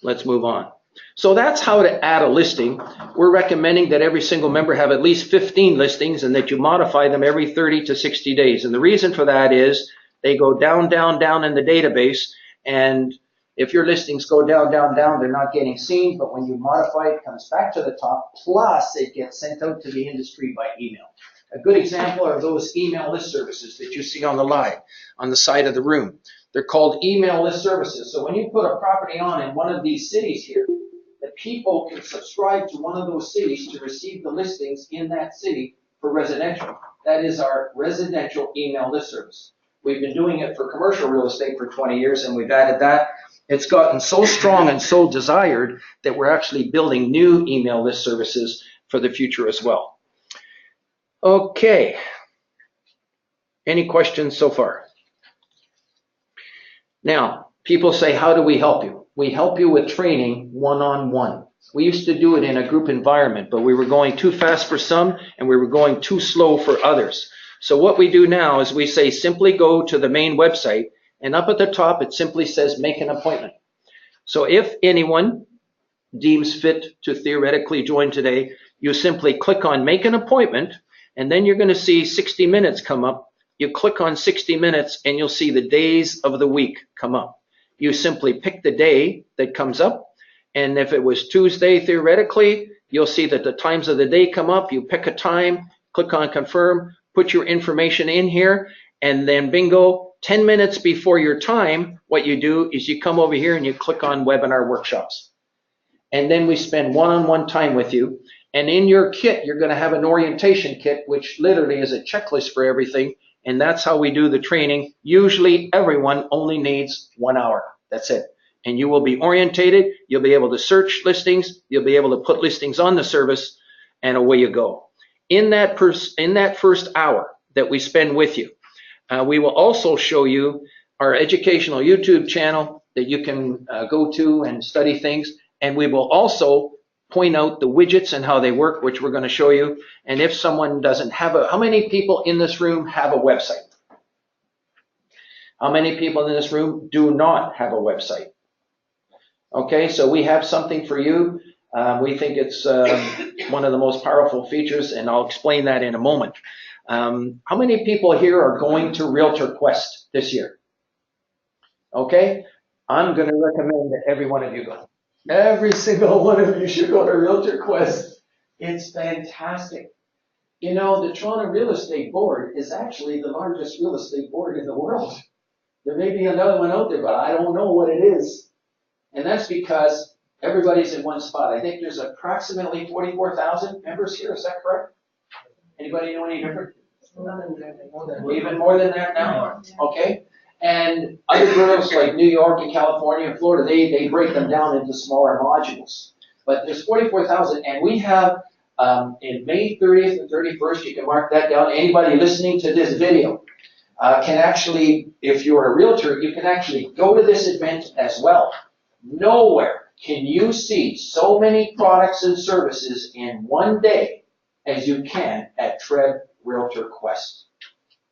Speaker 1: Let's move on. So that's how to add a listing. We're recommending that every single member have at least 15 listings and that you modify them every 30 to 60 days. And the reason for that is they go down, down, down in the database, and if your listings go down, down, down, they're not getting seen, but when you modify it, it comes back to the top, plus it gets sent out to the industry by email. A good example are those email list services that you see on the line, on the side of the room. They're called email list services. So when you put a property on in one of these cities here, the people can subscribe to one of those cities to receive the listings in that city for residential. That is our residential email list service. We've been doing it for commercial real estate for 20 years, and we've added that. It's gotten so strong and so desired that we're actually building new email list services for the future as well. Okay. Any questions so far? Now, people say, how do we help you? We help you with training one-on-one. We used to do it in a group environment, but we were going too fast for some and we were going too slow for others. So what we do now is we say simply go to the main website, and up at the top it simply says make an appointment. So if anyone deems fit to theoretically join today, you simply click on make an appointment, and then you're going to see 60 minutes come up. You click on 60 minutes and you'll see the days of the week come up. You simply pick the day that comes up, and if it was Tuesday, theoretically, you'll see that the times of the day come up. You pick a time, click on confirm, put your information in here, and then bingo, 10 minutes before your time, what you do is you come over here and you click on webinar workshops. And then we spend one-on-one time with you. And in your kit, you're going to have an orientation kit, which literally is a checklist for everything. And that's how we do the training. Usually everyone only needs 1 hour. That's it. And you will be orientated. You'll be able to search listings. You'll be able to put listings on the service, and away you go. In that first hour that we spend with you, we will also show you our educational YouTube channel that you can go to and study things. And we will also point out the widgets and how they work, which we're going to show you. And if someone doesn't have how many people in this room have a website? How many people in this room do not have a website? Okay, so we have something for you. We think it's one of the most powerful features, and I'll explain that in a moment. How many people here are going to Realtor Quest this year? Okay, I'm going to recommend that every one of you go. Every single one of you should go to Realtor Quest. It's fantastic. You know, the Toronto Real Estate Board is actually the largest real estate board in the world. There may be another one out there, but I don't know what it is. And that's because everybody's in one spot. I think there's approximately 44,000 members here. Is that correct? Anybody know any different? Even more than that now? Okay. And other boroughs like New York and California and Florida, they break them down into smaller modules. But there's 44,000, and we have in May 30th and 31st, you can mark that down. Anybody listening to this video can actually, if you're a realtor, you can actually go to this event as well. Nowhere can you see so many products and services in one day as you can at TREB Realtor Quest.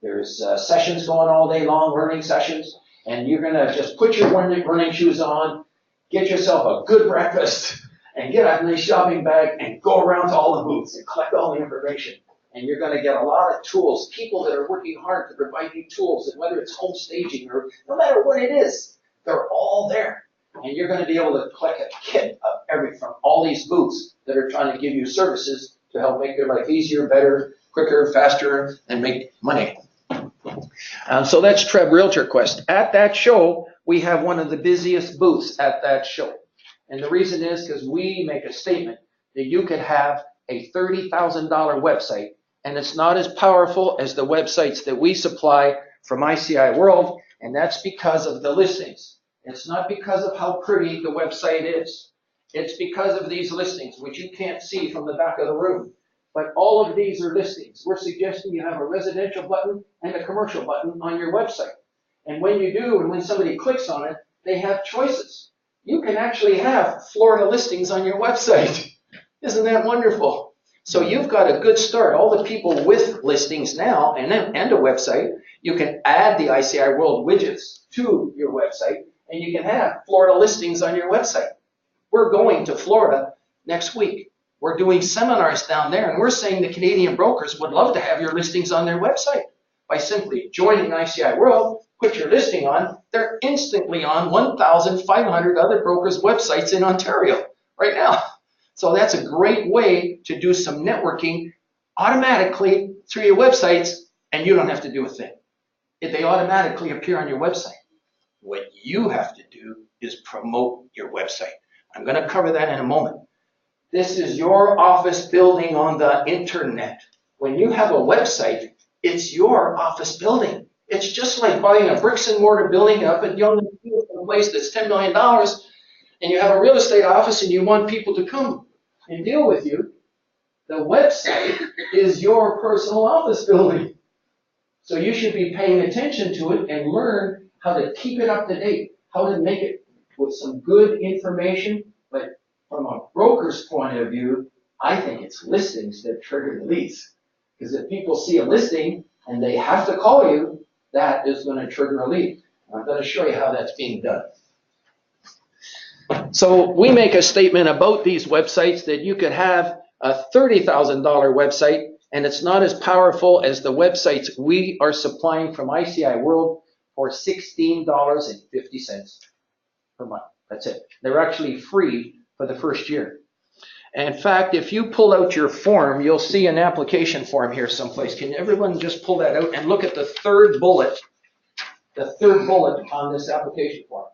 Speaker 1: There's sessions going all day long, learning sessions, and you're going to just put your running shoes on, get yourself a good breakfast, and get a nice shopping bag and go around to all the booths and collect all the information. And you're going to get a lot of tools, people that are working hard to provide you tools, and whether it's home staging or no matter what it is, they're all there. And you're going to be able to collect a kit of everything from all these booths that are trying to give you services to help make your life easier, better, quicker, faster, and make money. So that's TREB Realtor Quest. At that show, we have one of the busiest booths at that show. And the reason is because we make a statement that you could have a $30,000 website, and it's not as powerful as the websites that we supply from ICIWorld, and that's because of the listings. It's not because of how pretty the website is. It's because of these listings, which you can't see from the back of the room. But all of these are listings. We're suggesting you have a residential button and a commercial button on your website. And when you do, and when somebody clicks on it, they have choices. you can actually have Florida listings on your website. Isn't that wonderful? So you've got a good start. All the people with listings now and a website, you can add the ICIWorld widgets to your website, and you can have Florida listings on your website. We're going to Florida next week. We're doing seminars down there, and we're saying the Canadian brokers would love to have your listings on their website. By simply joining ICIWorld, put your listing on, they're instantly on 1,500 other brokers' websites in Ontario right now. So that's a great way to do some networking automatically through your websites, and you don't have to do a thing. They automatically appear on your website. What you have to do is promote your website. I'm going to cover that in a moment. This is your office building on the internet. When you have a website, it's your office building. It's just like buying a bricks and mortar building up at Young Field, a place that's $10 million, and you have a real estate office and you want people to come and deal with you. The website is your personal office building. So you should be paying attention to it and learn how to keep it up to date, how to make it with some good information. But from a broker's point of view, I think it's listings that trigger the leads. Because if people see a listing and they have to call you, that is going to trigger a lead. I'm going to show you how that's being done. So we make a statement about these websites that you could have a $30,000 website, and it's not as powerful as the websites we are supplying from ICIWorld for $16.50 per month. That's it. They're actually free for the first year. In fact, if you pull out your form, you'll see an application form here someplace. Can everyone just pull that out and look at the third bullet on this application form?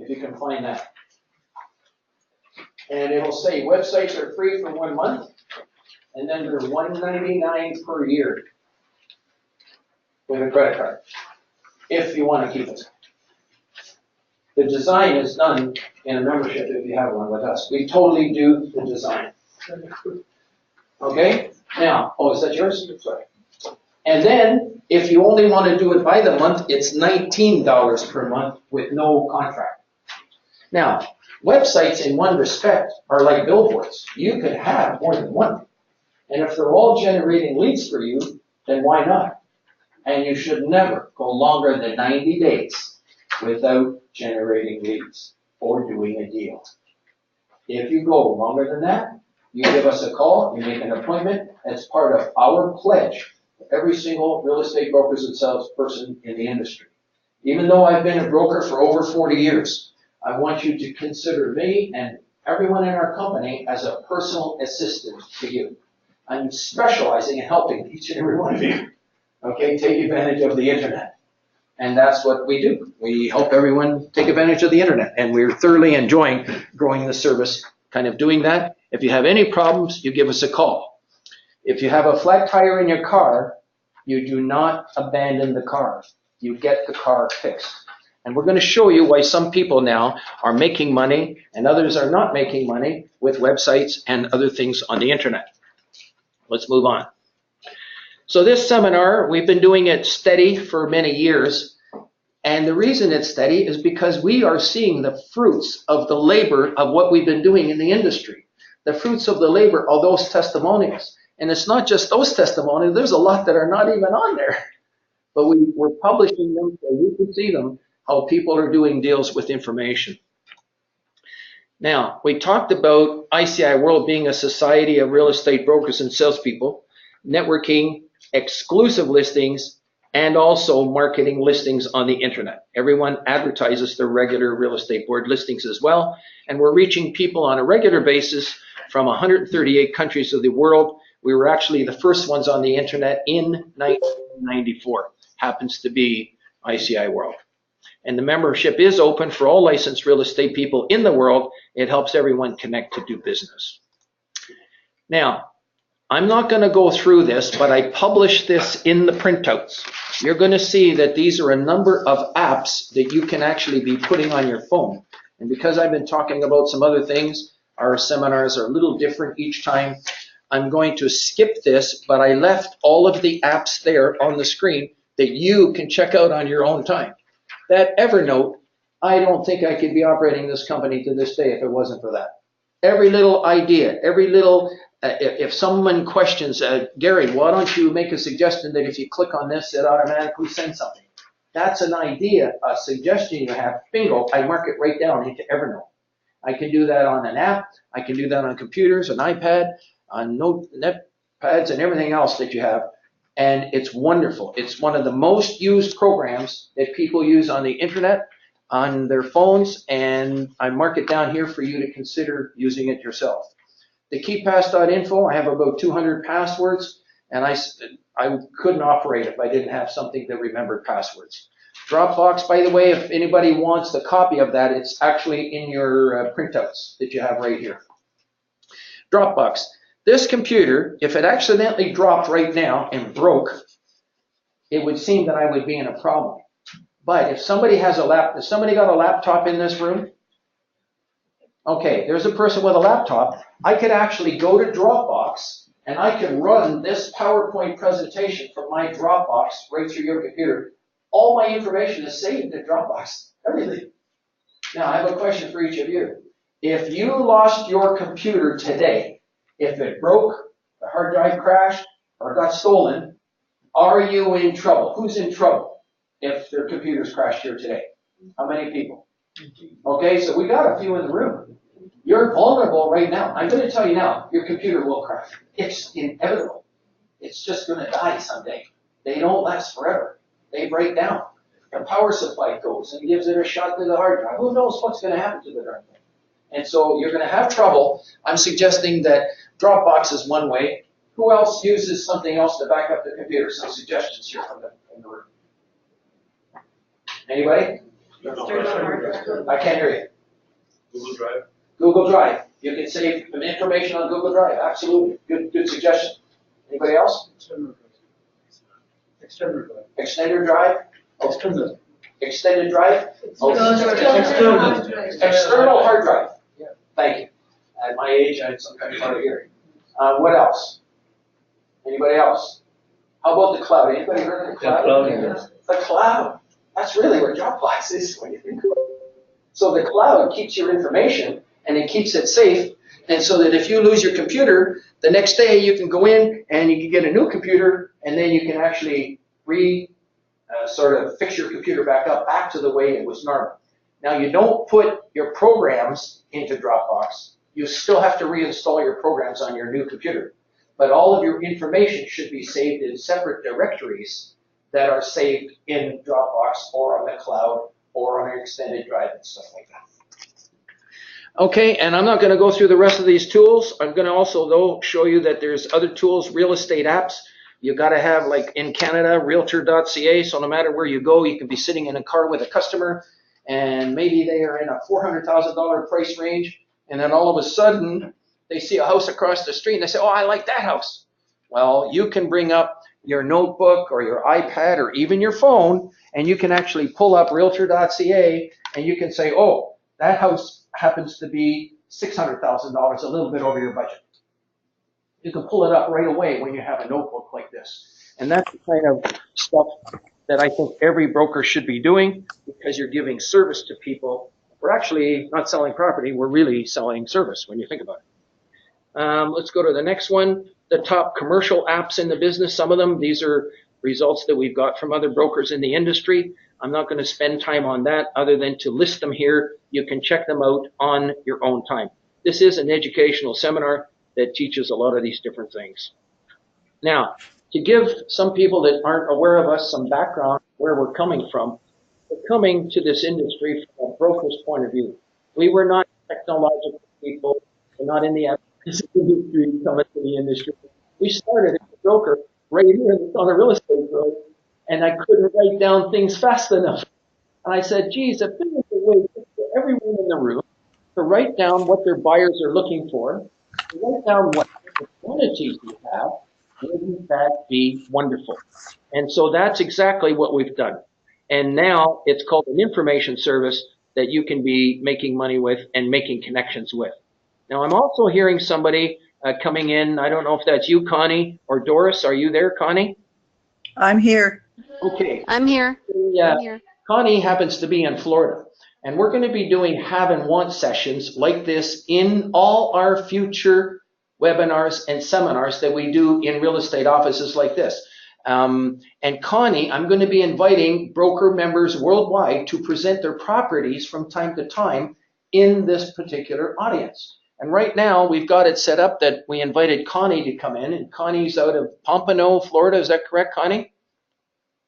Speaker 1: If you can find that. And it'll say websites are free for 1 month, and then they're $199 per year with a credit card, if you want to keep it. The design is done in a membership if you have one with us. We totally do the design. Okay? Now, is that yours? Sorry. And then, if you only want to do it by the month, it's $19 per month with no contract. Now, websites in one respect are like billboards. You could have more than one. And if they're all generating leads for you, then why not? And you should never go longer than 90 days without generating leads or doing a deal. If you go longer than that, you give us a call, you make an appointment. It's part of our pledge for every single real estate brokers and salesperson in the industry. Even though I've been a broker for over 40 years, I want you to consider me and everyone in our company as a personal assistant to you. I'm specializing in helping each and every one of you, okay, take advantage of the internet. And that's what we do. We help everyone take advantage of the internet, and we're thoroughly enjoying growing the service, kind of doing that. If you have any problems, you give us a call. If you have a flat tire in your car, you do not abandon the car. You get the car fixed. And we're going to show you why some people now are making money and others are not making money with websites and other things on the internet. Let's move on. So this seminar, we've been doing it steady for many years. And the reason it's steady is because we are seeing the fruits of the labor of what we've been doing in the industry. The fruits of the labor are those testimonials. And it's not just those testimonials. There's a lot that are not even on there. But we're publishing them so you can see them, how people are doing deals with information. Now, we talked about ICIWorld being a society of real estate brokers and salespeople, networking, exclusive listings, and also marketing listings on the internet. Everyone advertises their regular real estate board listings as well, and we're reaching people on a regular basis from 138 countries of the world. We were actually the first ones on the internet in 1994. Happens to be ICIWorld. And the membership is open for all licensed real estate people in the world. It helps everyone connect to do business. Now, I'm not going to go through this, but I published this in the printouts. You're going to see that these are a number of apps that you can actually be putting on your phone. And because I've been talking about some other things, our seminars are a little different each time. I'm going to skip this, but I left all of the apps there on the screen that you can check out on your own time. That Evernote I don't think I could be operating this company to this day if it wasn't for that. Every little idea, every little, if someone questions, Gary, why don't you make a suggestion that if you click on this, it automatically sends something? That's an idea, a suggestion you have, bingo, I mark it right down into Evernote. I can do that on an app, I can do that on computers, an iPad, on netpads and everything else that you have. And it's wonderful. It's one of the most used programs that people use on the internet, on their phones, and I mark it down here for you to consider using it yourself. The KeyPass.info, I have about 200 passwords, and I couldn't operate if I didn't have something that remembered passwords. Dropbox, by the way, if anybody wants the copy of that, it's actually in your printouts that you have right here. Dropbox. This computer, if it accidentally dropped right now and broke, it would seem that I would be in a problem. But if somebody has if somebody got a laptop in this room, okay, there's a person with a laptop, I could actually go to Dropbox and I can run this PowerPoint presentation from my Dropbox right through your computer. All my information is saved in Dropbox, everything. Now, I have a question for each of you. If you lost your computer today, if it broke, the hard drive crashed, or got stolen, are you in trouble? Who's in trouble if their computers crashed here today? How many people? Okay, so we got a few in the room. You're vulnerable right now. I'm going to tell you now, your computer will crash. It's inevitable. It's just going to die someday. They don't last forever. They break down. The power supply goes and gives it a shot to the hard drive. Who knows what's going to happen to the darn thing? And so you're going to have trouble. I'm suggesting that Dropbox is one way. Who else uses something else to back up the computer? Some suggestions here from the room. Anybody? I can't hear you.
Speaker 5: Google Drive.
Speaker 1: Google Drive. You can save information on Google Drive. Absolutely. Good suggestion. Anybody else?
Speaker 5: Extended Drive.
Speaker 1: Extended Drive? Extended Drive? External hard drive. Yeah. Thank you. At my age, I had some kind of hard of hearing. What else? Anybody else? How about the cloud? Anybody heard of the cloud? The cloud. That's really what Dropbox is when you think about it. So the cloud keeps your information and it keeps it safe. And so that if you lose your computer, the next day you can go in and you can get a new computer and then you can actually sort of fix your computer back to the way it was normal. Now you don't put your programs into Dropbox. You still have to reinstall your programs on your new computer. But all of your information should be saved in separate directories that are saved in Dropbox or on the cloud or on an extended drive and stuff like that. Okay, and I'm not going to go through the rest of these tools. I'm going to also, though, show you that there's other tools, real estate apps. You got to have, like in Canada, realtor.ca, so no matter where you go, you can be sitting in a car with a customer, and maybe they are in a $400,000 price range, and then all of a sudden, they see a house across the street, and they say, oh, I like that house. Well, you can bring up your notebook or your iPad or even your phone, and you can actually pull up realtor.ca, and you can say, oh, that house happens to be $600,000, a little bit over your budget. You can pull it up right away when you have a notebook like this. And that's the kind of stuff that I think every broker should be doing because you're giving service to people. We're actually not selling property, we're really selling service when you think about it. Let's go to the next one. The top commercial apps in the business, some of them, these are results that we've got from other brokers in the industry. I'm not going to spend time on that other than to list them here. You can check them out on your own time. This is an educational seminar that teaches a lot of these different things. Now, to give some people that aren't aware of us some background where we're coming from, we're coming to this industry from a broker's point of view. We were not technological people. We're not in the industry coming to the industry. We started as a broker right here on the real estate road, and I couldn't write down things fast enough. And I said, geez, if there was a way for everyone in the room to write down what their buyers are looking for, to write down what opportunities you have, wouldn't that be wonderful? And so that's exactly what we've done. And now it's called an information service that you can be making money with and making connections with. Now I'm also hearing somebody coming in. I don't know if that's you, Connie, or Doris. Are you there, Connie?
Speaker 6: I'm here.
Speaker 1: Okay.
Speaker 7: I'm here.
Speaker 1: I'm here. Connie happens to be in Florida. And we're going to be doing have and want sessions like this in all our future webinars and seminars that we do in real estate offices like this. And Connie, I'm going to be inviting broker members worldwide to present their properties from time to time in this particular audience. And right now we've got it set up that we invited Connie to come in, and Connie's out of Pompano, Florida. Is that correct, Connie?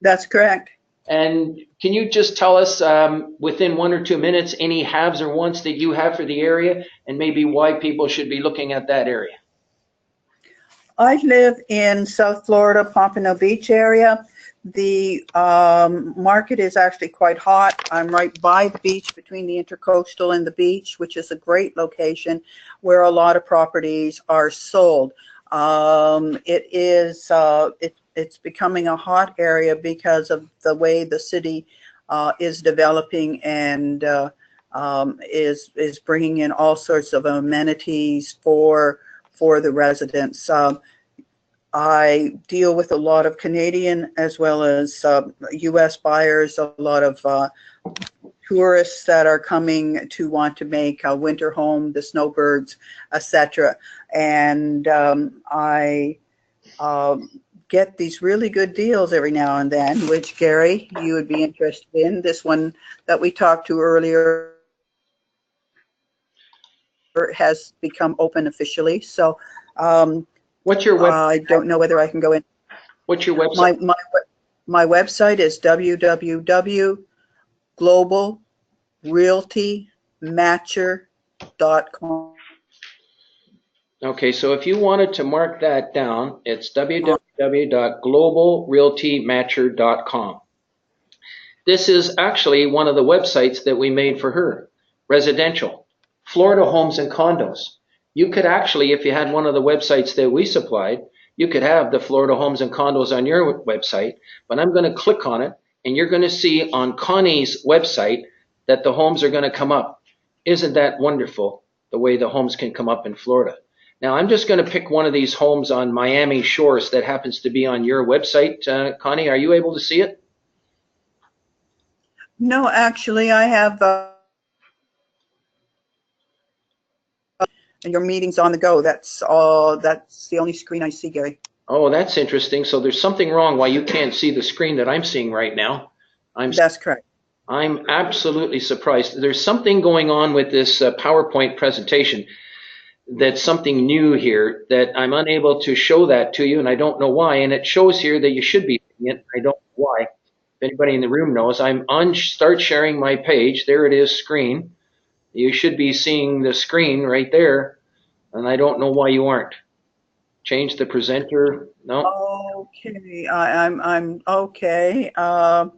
Speaker 5: That's correct.
Speaker 1: And can you just tell us within 1 or 2 minutes any haves or wants that you have for the area and maybe why people should be looking at that area?
Speaker 5: I live in South Florida, Pompano Beach area. The market is actually quite hot. I'm right by the beach, between the Intercoastal and the beach, which is a great location where a lot of properties are sold. It's becoming a hot area because of the way the city is developing and is bringing in all sorts of amenities for the residents. I deal with a lot of Canadian as well as U.S. buyers, a lot of tourists that are coming to want to make a winter home, the snowbirds, etc. And I get these really good deals every now and then, which Gary, you would be interested in. This one that we talked to earlier has become open officially. So
Speaker 1: What's your website?
Speaker 5: I don't know whether I can go in.
Speaker 1: What's your website?
Speaker 5: My website is www.globalrealtymatcher.com.
Speaker 1: Okay, so if you wanted to mark that down, it's www.globalrealtymatcher.com. This is actually one of the websites that we made for her. Residential, Florida homes and condos. You could actually, if you had one of the websites that we supplied, you could have the Florida homes and condos on your website, but I'm going to click on it and you're going to see on Connie's website that the homes are going to come up. Isn't that wonderful, the way the homes can come up in Florida? Now, I'm just going to pick one of these homes on Miami Shores that happens to be on your website. Connie, are you able to see it?
Speaker 5: No, actually, I have your meetings on the go. That's all. That's the only screen I see, Gary.
Speaker 1: Oh, that's interesting. So there's something wrong why you can't see the screen that I'm seeing right now.
Speaker 5: That's correct.
Speaker 1: I'm absolutely surprised. There's something going on with this PowerPoint presentation. That's something new here that I'm unable to show that to you, and I don't know why. And it shows here that you should be seeing it. I don't know why. If anybody in the room knows, I'm on start sharing my page. There it is, screen. You should be seeing the screen right there, and I don't know why you aren't. Change the presenter. No.
Speaker 5: Okay, I'm okay. All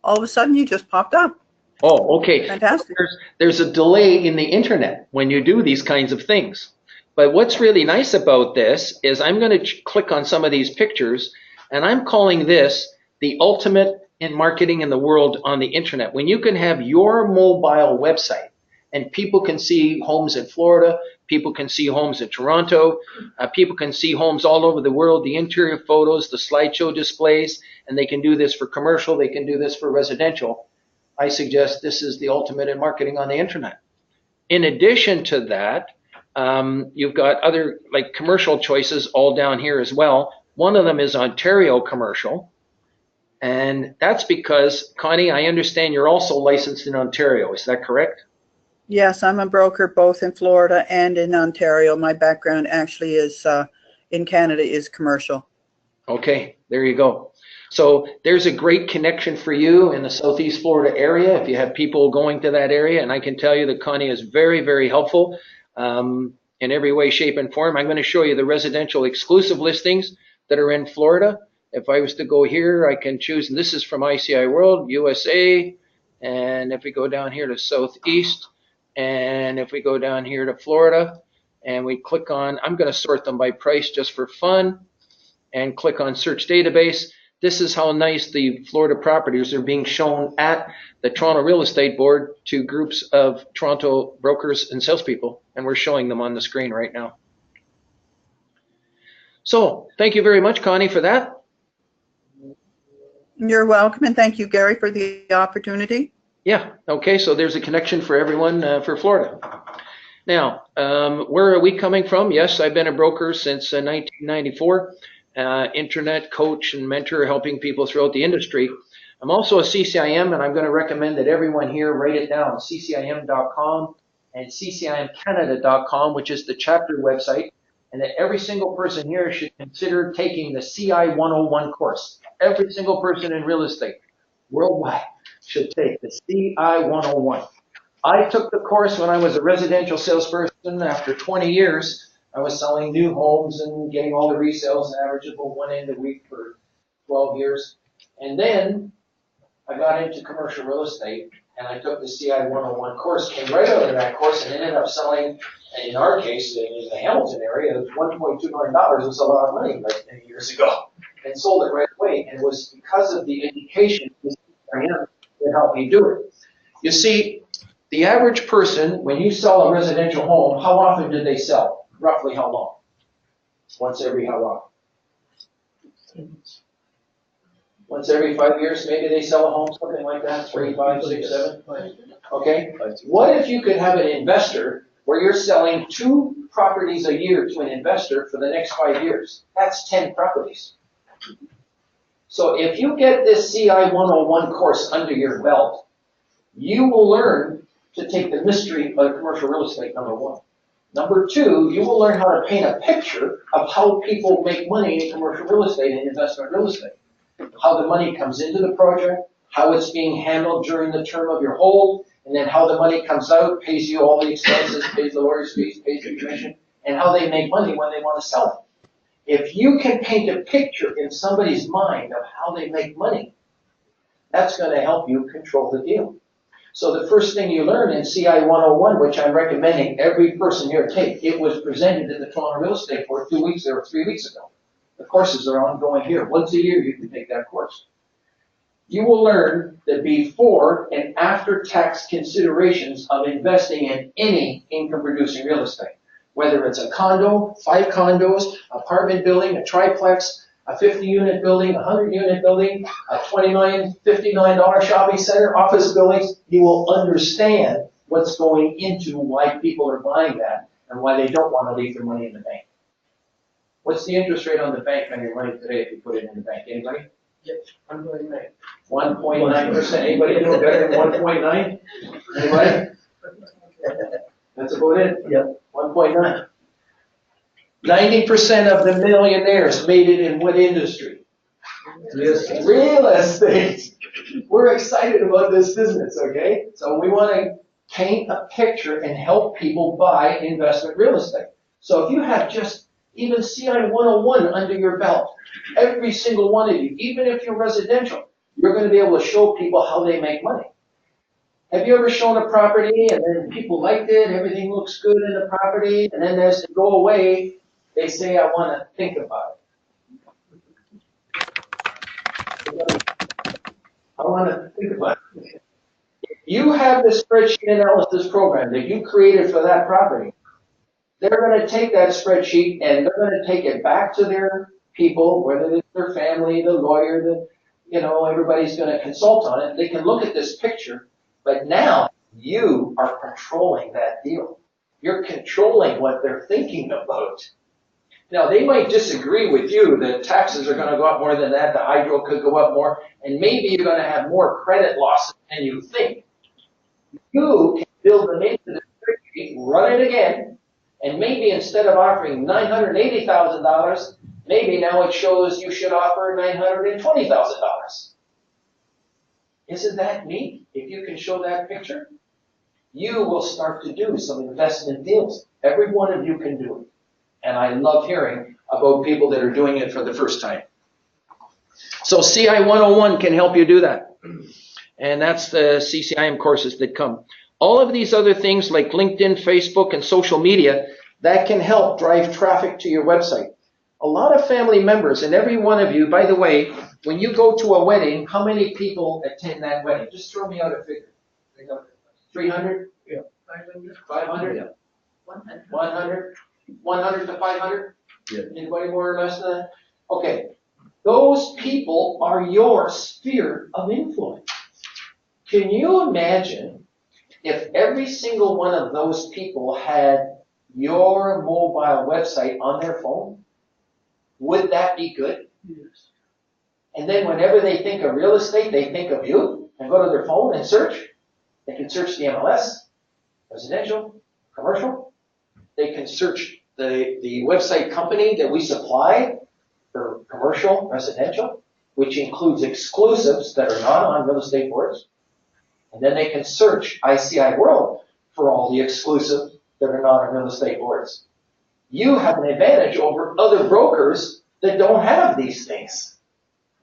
Speaker 5: of a sudden, you just popped up.
Speaker 1: Oh, okay.
Speaker 5: Fantastic.
Speaker 1: There's a delay in the internet when you do these kinds of things. But what's really nice about this is I'm going to click on some of these pictures, and I'm calling this the ultimate in marketing in the world on the internet. When you can have your mobile website and people can see homes in Florida, people can see homes in Toronto, people can see homes all over the world, the interior photos, the slideshow displays, and they can do this for commercial, they can do this for residential. I suggest this is the ultimate in marketing on the internet. In addition to that, you've got other like commercial choices all down here as well. One of them is Ontario commercial. And that's because, Connie, I understand you're also licensed in Ontario. Is that correct?
Speaker 5: Yes, I'm a broker both in Florida and in Ontario. My background actually is in Canada is commercial.
Speaker 1: Okay, there you go. So there's a great connection for you in the Southeast Florida area if you have people going to that area. And I can tell you that Connie is very, very helpful in every way, shape, and form. I'm going to show you the residential exclusive listings that are in Florida. If I was to go here, I can choose, and this is from ICIWorld, USA. And if we go down here to Southeast, and if we go down here to Florida, and we click on, I'm going to sort them by price just for fun, and click on search database. This is how nice the Florida properties are being shown at the Toronto Real Estate Board to groups of Toronto brokers and salespeople, and we're showing them on the screen right now. So thank you very much, Connie, for that.
Speaker 5: You're welcome, and thank you, Gary, for the opportunity.
Speaker 1: Yeah, okay, so there's a connection for everyone for Florida. Now, where are we coming from? Yes, I've been a broker since 1994, internet coach and mentor helping people throughout the industry. I'm also a CCIM, and I'm going to recommend that everyone here write it down, ccim.com and ccimcanada.com, which is the chapter website, and that every single person here should consider taking the CI 101 course. Every single person in real estate worldwide should take the CI 101. I took the course when I was a residential salesperson. After 20 years, I was selling new homes and getting all the resales and average about one end a week for 12 years. And then I got into commercial real estate and I took the CI 101 course, came right out of that course and ended up selling, in our case, in the Hamilton area, $1.2 million was a lot of money like 10 years ago, and sold it right away. And it was because of the education that helped me do it. You see, the average person, when you sell a residential home, how often do they sell? Roughly how long? Once every how long? Once every 5 years, maybe they sell a home, something like that, 3, 5, 6, 7. Okay? What if you could have an investor where you're selling 2 properties a year to an investor for the next 5 years? That's 10 properties. So if you get this CI 101 course under your belt, you will learn to take the mystery of commercial real estate, number 1. Number 2, you will learn how to paint a picture of how people make money in commercial real estate and investment real estate. How the money comes into the project, how it's being handled during the term of your hold, and then how the money comes out, pays you all the expenses, pays the lawyer's fees, pays your commission, and how they make money when they want to sell it. If you can paint a picture in somebody's mind of how they make money, that's going to help you control the deal. So the first thing you learn in CI 101, which I'm recommending every person here take, it was presented at the Toronto Real Estate Board 2 weeks or 3 weeks ago. The courses are ongoing here. Once a year you can take that course. You will learn the before and after tax considerations of investing in any income producing real estate. Whether it's a condo, 5 condos, apartment building, a triplex, a 50-unit building, a 100-unit building, a $20 million, $50 million shopping center, office buildings, you will understand what's going into why people are buying that and why they don't want to leave their money in the bank. What's the interest rate on the bank on your money today if you put it in the bank? Anybody?
Speaker 4: Yes, 1.9.
Speaker 1: 1.9%. Anybody know better than 1.9? Anybody? That's about it.
Speaker 4: Yep.
Speaker 1: 1.9. 90% of the millionaires made it in what industry?
Speaker 4: Yes.
Speaker 1: Real estate. We're excited about this business, okay? So we want to paint a picture and help people buy investment real estate. So if you have just even CI 101 under your belt, every single one of you, even if you're residential, you're going to be able to show people how they make money. Have you ever shown a property and then people liked it, everything looks good in the property, and then as they go away, they say, I want to think about it. I want to think about it. If you have this spreadsheet analysis program that you created for that property, they're going to take that spreadsheet and they're going to take it back to their people, whether it's their family, the lawyer, everybody's going to consult on it. They can look at this picture, but now you are controlling that deal. You're controlling what they're thinking about. Now, they might disagree with you that taxes are going to go up more than that, the hydro could go up more, and maybe you're going to have more credit losses than you think. You can build them into the spreadsheet, run it again, and maybe instead of offering $980,000, maybe now it shows you should offer $920,000. Isn't that neat? If you can show that picture, you will start to do some investment deals. Every one of you can do it. And I love hearing about people that are doing it for the first time. So CI 101 can help you do that. And that's the CCIM courses that come. All of these other things like LinkedIn, Facebook, and social media, that can help drive traffic to your website. A lot of family members, and every one of you, by the way, when you go to a wedding, how many people attend that wedding? Just throw me out a figure. 300?
Speaker 4: Yeah.
Speaker 1: 500?
Speaker 4: Yeah.
Speaker 3: 100.
Speaker 1: 100? 100 to 500?
Speaker 4: Yeah.
Speaker 1: Anybody more or less than that? Okay. Those people are your sphere of influence. Can you imagine if every single one of those people had your mobile website on their phone? Would that be good? And then whenever they think of real estate, they think of you and go to their phone and search. They can search the MLS, residential, commercial. They can search the website company that we supply for commercial, residential, which includes exclusives that are not on real estate boards. And then they can search ICIWorld for all the exclusives that are not on real estate boards. You have an advantage over other brokers that don't have these things.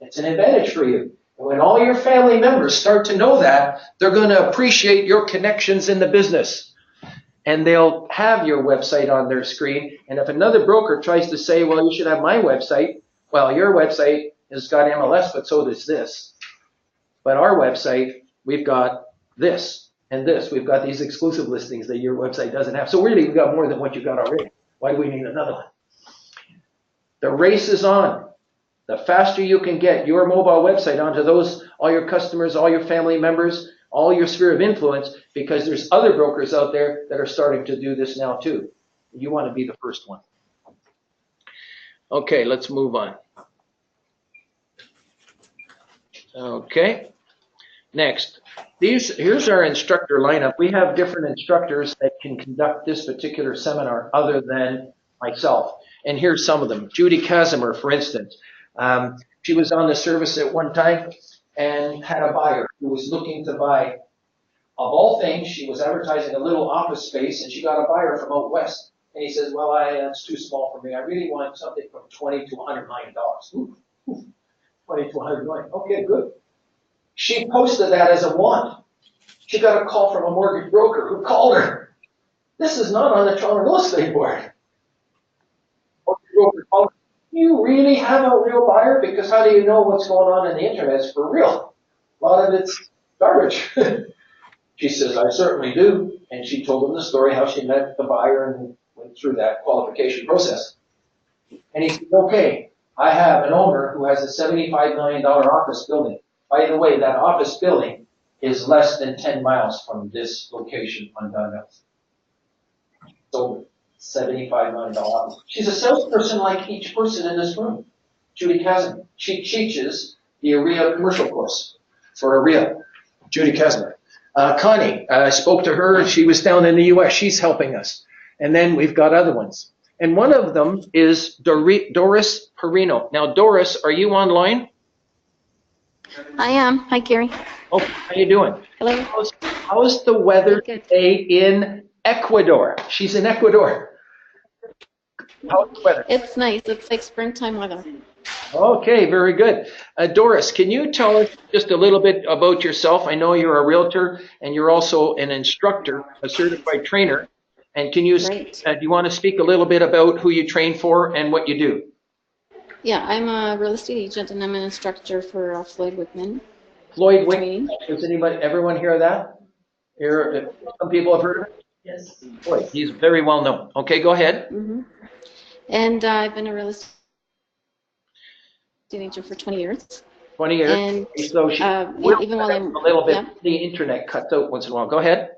Speaker 1: It's an advantage for you. And when all your family members start to know that, they're going to appreciate your connections in the business. And they'll have your website on their screen. And if another broker tries to say, well, you should have my website, well, your website has got MLS, but so does this. But our website, we've got this and this. We've got these exclusive listings that your website doesn't have. So really, we've got more than what you got already. Why do we need another one? The race is on. The faster you can get your mobile website onto those, all your customers, all your family members, all your sphere of influence, because there's other brokers out there that are starting to do this now too. You want to be the first one. Okay, let's move on. Okay, next. Here's our instructor lineup. We have different instructors that can conduct this particular seminar other than myself. And here's some of them. Judy Casimir, for instance. She was on the service at one time and had a buyer who was looking to buy, of all things, she was advertising a little office space and she got a buyer from out west. And he says, well, that's too small for me. I really want something from $20 to $100 million. Ooh, 20 to 100 million. Okay, good. She posted that as a want. She got a call from a mortgage broker who called her. This is not on the Toronto Real Estate Board. Mortgage broker called her. You really have a real buyer? Because how do you know what's going on in the internet is for real? A lot of it's garbage. She says, I certainly do. And she told him the story, how she met the buyer and went through that qualification process. And he said, okay, I have an owner who has a $75 million office building. By the way, that office building is less than 10 miles from this location on Dundas. So $75 million office. She's a salesperson like each person in this room. Judy Casimir. She teaches the AREA commercial course for AREA. Judy Casimir. Connie, I spoke to her. She was down in the U.S. She's helping us. And then we've got other ones. And one of them is Doris Perino. Now, Doris, are you online?
Speaker 6: I am. Hi, Gary.
Speaker 1: Oh, how you doing?
Speaker 6: Hello.
Speaker 1: How's the weather today in Ecuador? She's in Ecuador. How's the weather?
Speaker 6: It's nice. It's like springtime weather.
Speaker 1: Okay, very good. Doris, can you tell us just a little bit about yourself? I know you're a realtor and you're also an instructor, a certified trainer. And can you, do you want to speak a little bit about who you train for and what you do?
Speaker 6: Yeah, I'm a real estate agent and I'm an instructor for Floyd Wickman.
Speaker 1: Floyd Wickman. Does everyone hear that? Some people have heard of it?
Speaker 4: Yes.
Speaker 1: Boy, he's very well known. Okay, go ahead.
Speaker 6: Mm-hmm. And I've been a real estate agent for 20 years. 20 years. And
Speaker 1: so
Speaker 6: even while I'm
Speaker 1: a little bit, the internet cuts out once in a while. Go ahead.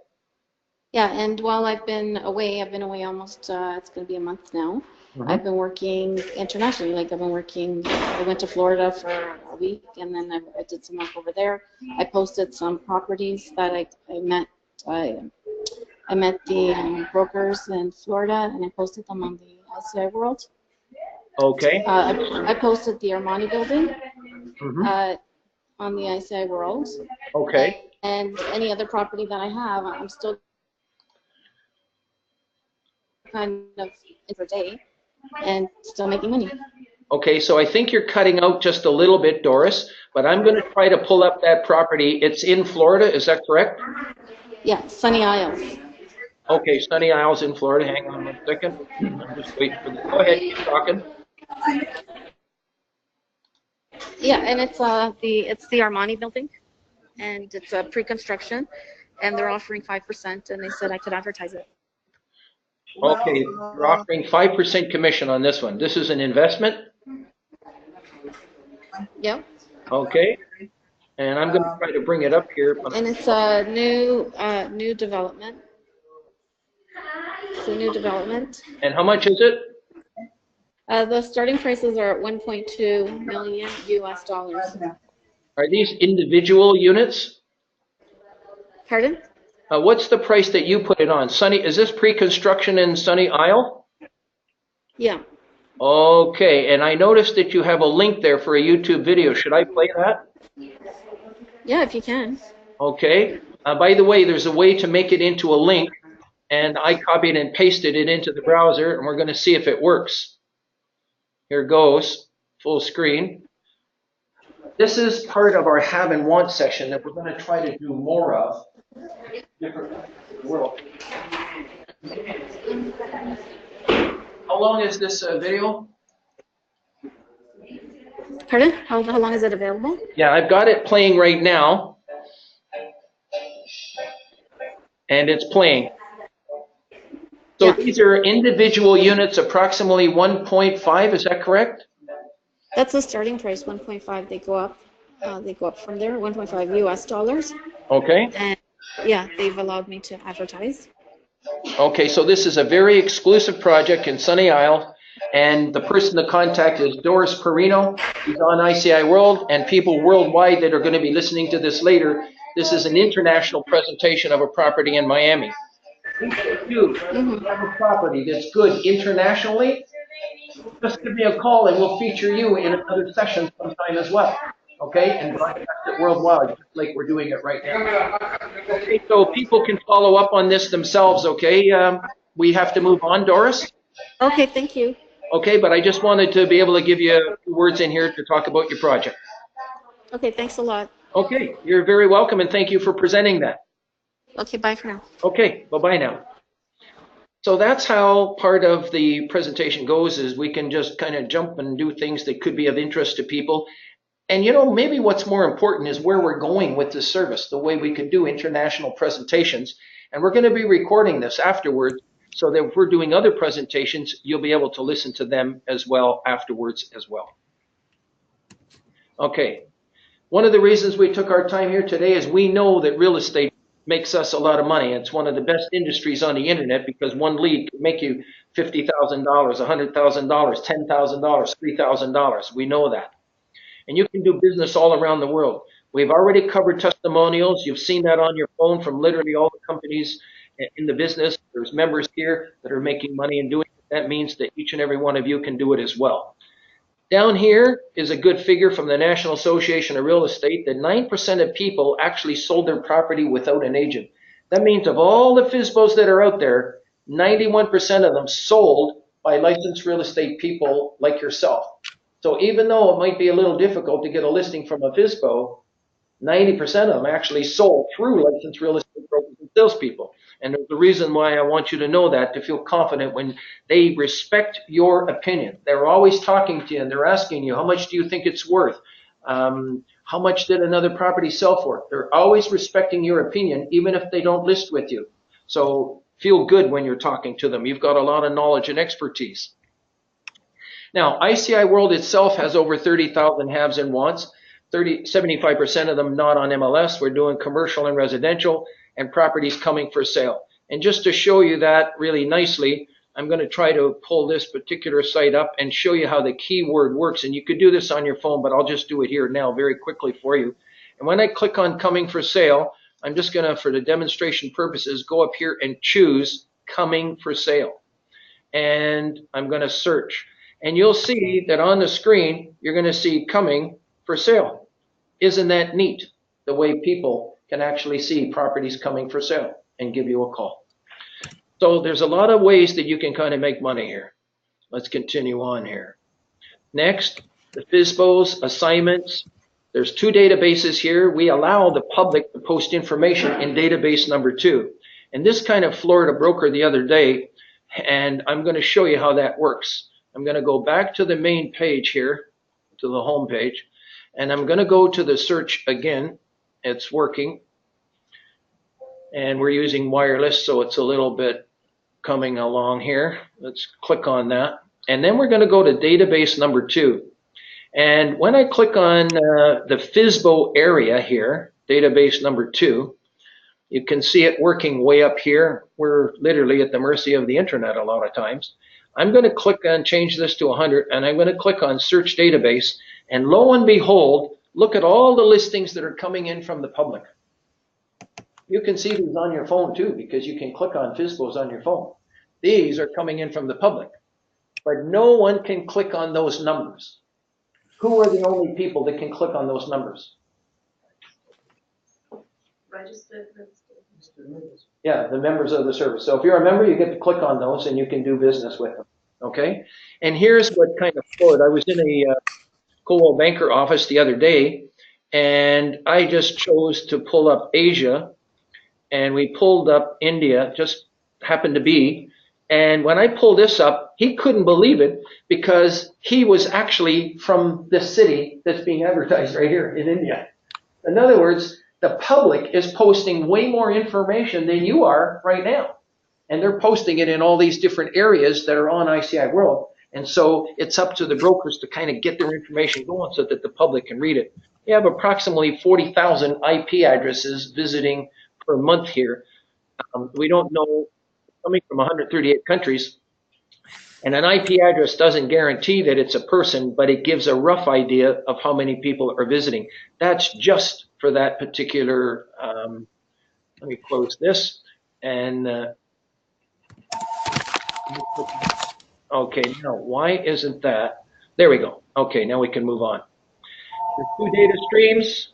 Speaker 6: Yeah, and while I've been away almost, it's going to be a month now. Mm-hmm. I've been working internationally. I went to Florida for a week and then I did some work over there. I posted some properties that I met. I met the brokers in Florida and I posted them on the ICIWorld.
Speaker 1: Okay.
Speaker 6: I posted the Armani building
Speaker 1: mm-hmm.
Speaker 6: On the ICIWorld.
Speaker 1: Okay.
Speaker 6: And any other property that I have, I'm still kind of intraday and still making money.
Speaker 1: Okay, so I think you're cutting out just a little bit, Doris, but I'm going to try to pull up that property. It's in Florida, is that correct?
Speaker 6: Yeah, Sunny Isles.
Speaker 1: Okay, Sunny Isles in Florida. Hang on 1 second. I'm just waiting for this. Go ahead, keep talking.
Speaker 6: Yeah, and it's the Armani building, and it's a pre-construction, and they're offering 5%, and they said I could advertise it.
Speaker 1: Okay, you're offering 5% commission on this one. This is an investment?
Speaker 6: Yep.
Speaker 1: Okay. And I'm going to try to bring it up here.
Speaker 6: And it's a new development. It's a new development.
Speaker 1: And how much is it?
Speaker 6: The starting prices are at 1.2 million US dollars.
Speaker 1: Are these individual units?
Speaker 6: Pardon?
Speaker 1: What's the price that you put it on? Sunny, is this pre-construction in Sunny Isle?
Speaker 6: Yeah.
Speaker 1: Okay, and I noticed that you have a link there for a YouTube video. Should I play that?
Speaker 6: Yeah, if you can.
Speaker 1: Okay. By the way, there's a way to make it into a link, and I copied and pasted it into the browser, and we're going to see if it works. Here goes, full screen. This is part of our have and want section that we're going to try to do more of. Different parts of the world. How long is this video?
Speaker 6: Pardon? How long is it available?
Speaker 1: Yeah, I've got it playing right now. And it's playing. So
Speaker 6: Yeah.
Speaker 1: these are individual units, approximately 1.5, is that correct?
Speaker 6: That's the starting price, 1.5. They go up. They go up from there, 1.5 US dollars.
Speaker 1: Okay.
Speaker 6: And yeah, they've allowed me to advertise.
Speaker 1: Okay, so this is a very exclusive project in Sunny Isle, and the person to contact is Doris Perino. He's on ICIWorld, and people worldwide that are going to be listening to this later. This is an international presentation of a property in Miami. If you have a property that's good internationally, just give me a call and we'll feature you in another session sometime as well. Okay, and broadcast it worldwide, just like we're doing it right now. Okay, so people can follow up on this themselves, okay? We have to move on, Doris?
Speaker 6: Okay, thank you.
Speaker 1: Okay, but I just wanted to be able to give you a few words in here to talk about your project.
Speaker 6: Okay, thanks a lot.
Speaker 1: Okay, you're very welcome, and thank you for presenting that.
Speaker 6: Okay, bye for now.
Speaker 1: Okay, bye-bye now. So that's how part of the presentation goes, is we can just kind of jump and do things that could be of interest to people. And you know, maybe what's more important is where we're going with this service, the way we can do international presentations. And we're going to be recording this afterwards, so that if we're doing other presentations, you'll be able to listen to them as well afterwards as well. Okay, one of the reasons we took our time here today is we know that real estate makes us a lot of money. It's one of the best industries on the internet because one lead can make you $50,000, $100,000, $10,000, $3,000. We know that. And you can do business all around the world. We've already covered testimonials. You've seen that on your phone from literally all the companies in the business. There's members here that are making money and doing it. That means that each and every one of you can do it as well. Down here is a good figure from the National Association of Real Estate that 9% of people actually sold their property without an agent. That means of all the FSBOs that are out there, 91% of them sold by licensed real estate people like yourself. So even though it might be a little difficult to get a listing from a FSBO, 90% of them actually sold through licensed real estate brokers and salespeople. And there's a reason why I want you to know that, to feel confident when they respect your opinion. They're always talking to you and they're asking you, how much do you think it's worth? How much did another property sell for? They're always respecting your opinion, even if they don't list with you. So feel good when you're talking to them. You've got a lot of knowledge and expertise. Now, ICIWorld itself has over 30,000 haves and wants, 75% of them not on MLS. We're doing commercial and residential and properties coming for sale. And just to show you that really nicely, I'm going to try to pull this particular site up and show you how the keyword works. And you could do this on your phone, but I'll just do it here now very quickly for you. And when I click on coming for sale, I'm just going to, for the demonstration purposes, go up here and choose coming for sale. And I'm going to search. And you'll see that on the screen, you're going to see coming for sale. Isn't that neat? The way people can actually see properties coming for sale and give you a call. So there's a lot of ways that you can kind of make money here. Let's continue on here. Next, the FSBOs, assignments. There's two databases here. We allow the public to post information in database number 2. And this kind of floored a broker the other day, and I'm going to show you how that works. I'm going to go back to the main page here, to the home page, and I'm going to go to the search again. It's working. And we're using wireless, so it's a little bit coming along here. Let's click on that. And then we're going to go to database number 2. And when I click on the FSBO area here, database number 2, you can see it working way up here. We're literally at the mercy of the internet a lot of times. I'm going to click on change this to 100, and I'm going to click on search database. And lo and behold, look at all the listings that are coming in from the public. You can see these on your phone too, because you can click on FSBOs on your phone. These are coming in from the public, but no one can click on those numbers. Who are the only people that can click on those numbers?
Speaker 3: Registered.
Speaker 1: Yeah, the members of the service. So if you're a member, you get to click on those and you can do business with them. Okay? And here's what kind of floored. I was in a Coldwell Banker office the other day, and I just chose to pull up Asia, and we pulled up India, just happened to be. And when I pulled this up, he couldn't believe it because he was actually from this city that's being advertised right here in India. In other words, the public is posting way more information than you are right now. And they're posting it in all these different areas that are on ICIWorld. And so it's up to the brokers to kind of get their information going so that the public can read it. We have approximately 40,000 IP addresses visiting per month here. We don't know, coming from 138 countries. And an IP address doesn't guarantee that it's a person, but it gives a rough idea of how many people are visiting. That's just for that particular, let me close this. And, okay, now why isn't that? There we go. Okay, now we can move on. There's 2 data streams.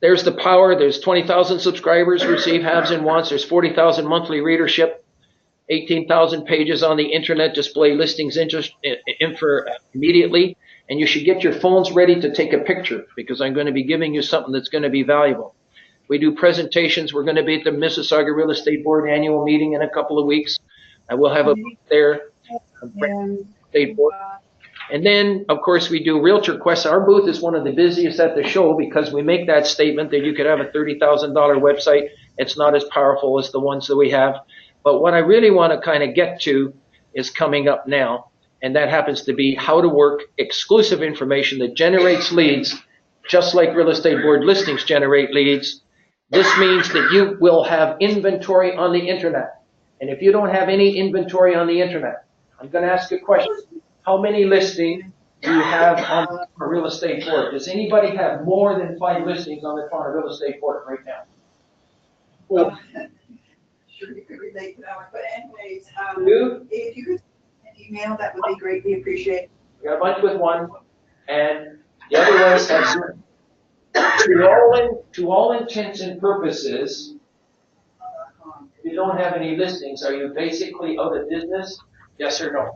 Speaker 1: There's the power. There's 20,000 subscribers receive haves and wants. There's 40,000 monthly readership. 18,000 pages on the internet display listings info immediately. And you should get your phones ready to take a picture because I'm going to be giving you something that's going to be valuable. We do presentations. We're going to be at the Mississauga Real Estate Board annual meeting in a couple of weeks. I will have a booth there. State Board. And then, of course, we do realtor quests. Our booth is one of the busiest at the show because we make that statement that you could have a $30,000 website. It's not as powerful as the ones that we have. But what I really want to kind of get to is coming up now, and that happens to be how to work exclusive information that generates leads, just like real estate board listings generate leads. This means that you will have inventory on the internet. And if you don't have any inventory on the internet, I'm going to ask a question. How many listings do you have on a real estate board? Does anybody have more than 5 listings on the Toronto Real Estate Board right now? Well,
Speaker 5: Sure you could relate to that one, but anyways,
Speaker 1: you?
Speaker 5: if you could send an email, that would be greatly appreciated.
Speaker 1: We got a bunch with 1, and the other ones have 0. To all intents and purposes, if you don't have any listings, are you basically out of business? Yes or no?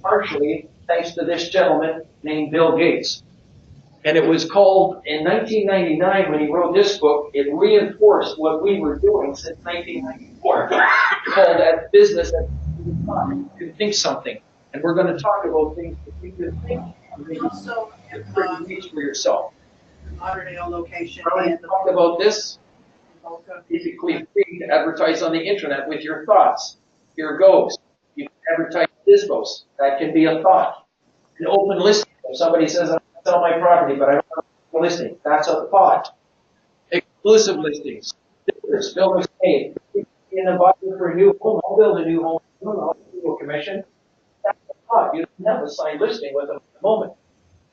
Speaker 1: Partially, thanks to this gentleman named Bill Gates. And it was called, in 1999, when he wrote this book, it reinforced what we were doing since 1994, called that business to think something. And we're going to talk about things that you can think and
Speaker 5: Also,
Speaker 1: reach for yourself.
Speaker 5: Lauderdale location
Speaker 1: When we
Speaker 5: and
Speaker 1: talk about this, basically free to advertise on the internet with your thoughts. Here goes. You can advertise FSBOs. That can be a thought. An open listing. If somebody says, I want to sell my property, but I don't have a listing, that's a thought. Exclusive listings. Builders paid. In a buyer for a new home, I'll build a new home. I'll do a commission. That's a thought. You don't have a signed listing with them at the moment.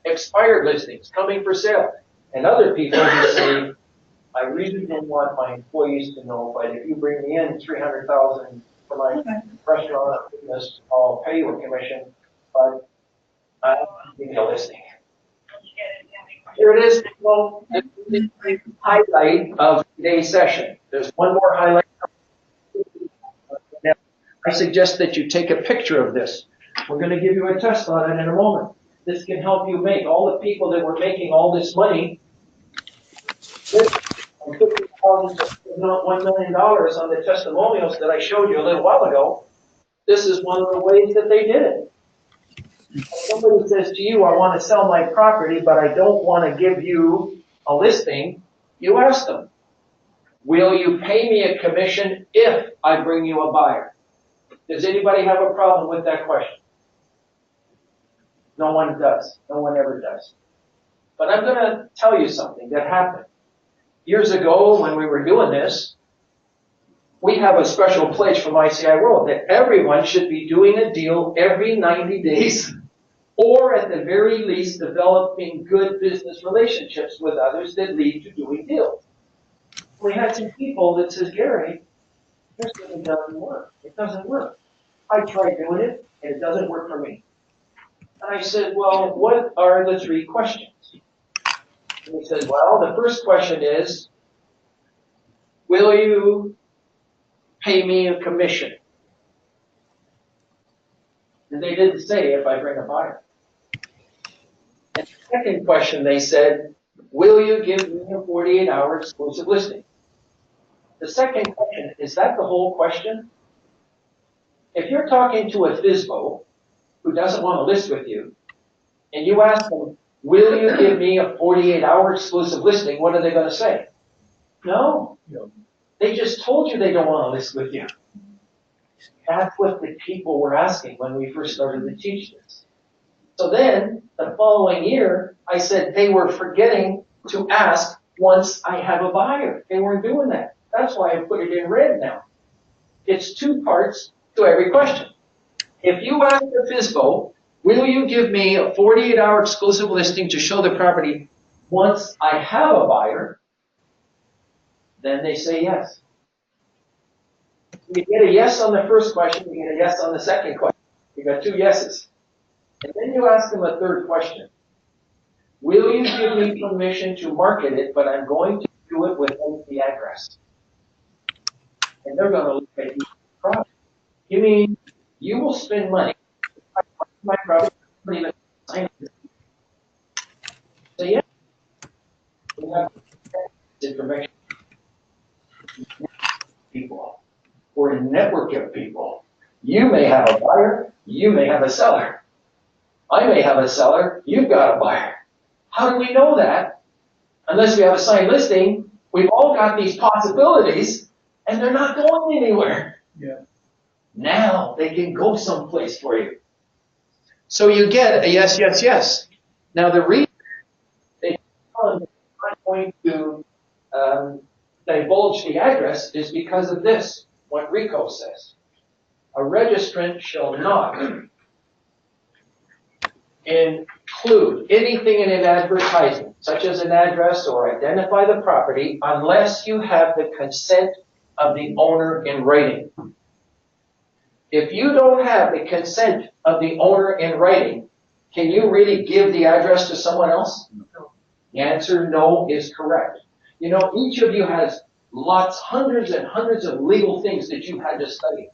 Speaker 1: Expired listings coming for sale. And other people who say, I really don't want my employees to know, but if you bring me in $300,000 for my restaurant or business, I'll pay you a commission, but I don't give you a listing. Here it is. Well, the highlight of today's session. There's one more highlight. Now, I suggest that you take a picture of this. We're going to give you a test on it in a moment. This can help you make all the people that were making all this money. Not $1 million on the testimonials that I showed you a little while ago. This is one of the ways that they did it. If somebody says to you, I want to sell my property, but I don't want to give you a listing, you ask them, will you pay me a commission if I bring you a buyer? Does anybody have a problem with that question? No one does. No one ever does. But I'm going to tell you something that happened. Years ago when we were doing this, we have a special pledge from ICIWorld that everyone should be doing a deal every 90 days, or at the very least developing good business relationships with others that lead to doing deals. We had some people that says, Gary, this thing doesn't work. It doesn't work. I tried doing it and it doesn't work for me. And I said, well, what are the 3 questions? And he said, well, the first question is, will you pay me a commission? And they didn't say if I bring a buyer. And the second question they said, will you give me a 48-hour exclusive listing? The second question, is that the whole question? If you're talking to a FSBO who doesn't want to list with you, and you ask them, will you give me a 48-hour exclusive listing, what are they going to say? No. They just told you they don't want to list with you. That's what the people were asking when we first started to teach this. So then, the following year, I said they were forgetting to ask once I have a buyer. They weren't doing that. That's why I put it in red now. It's 2 parts to every question. If you ask the FSBO, will you give me a 48-hour exclusive listing to show the property once I have a buyer? Then they say yes. You get a yes on the first question, you get a yes on the second question. You got 2 yeses. And then you ask them a third question. Will you give me permission to market it, but I'm going to do it without the address? And they're going to look at you. You mean you will spend money? My property, say yes. We have information. People. Or a network of people. You may have a buyer, you may have a seller. I may have a seller, you've got a buyer. How do we know that? Unless we have a signed listing, we've all got these possibilities, and they're not going anywhere.
Speaker 7: Yeah.
Speaker 1: Now they can go someplace for you. So you get a yes, yes, yes. Now the reason they tell them they're not going to divulge the address is because of this, what RICO says. A registrant shall not include anything in an advertisement, such as an address or identify the property, unless you have the consent of the owner in writing. If you don't have the consent of the owner in writing, can you really give the address to someone else? No. The answer no is correct. You know, each of you has lots, hundreds and hundreds of legal things that you had to study.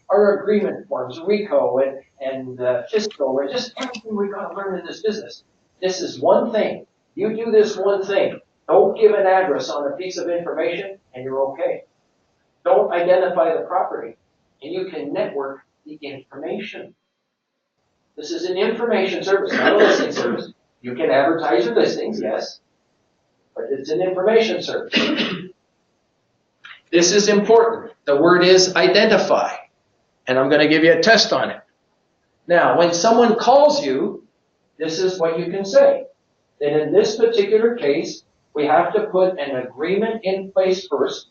Speaker 1: Our agreement forms, RICO and fiscal, and just everything we've got to learn in this business. This is one thing. You do this one thing. Don't give an address on a piece of information, and you're okay. Don't identify the property, and you can network the information. This is an information service, not a listing service. You can advertise your listings, yes, but it's an information service. This is important. The word is identify. And I'm going to give you a test on it. Now, when someone calls you, this is what you can say. That in this particular case, we have to put an agreement in place first.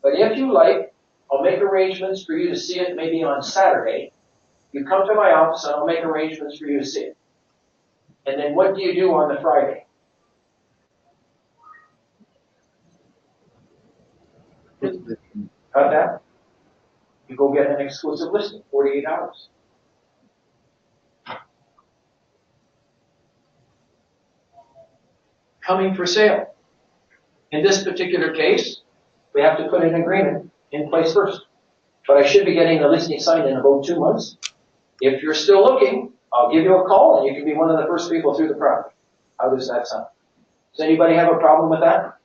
Speaker 1: But if you like, I'll make arrangements for you to see it maybe on Saturday. You come to my office and I'll make arrangements for you to see it. And then what do you do on the Friday? Got that? You go get an exclusive listing, 48 hours. Coming for sale. In this particular case, we have to put an agreement in place first. But I should be getting the listing signed in about 2 months. If you're still looking, I'll give you a call and you can be one of the first people through the property. How does that sound? Does anybody have a problem with that?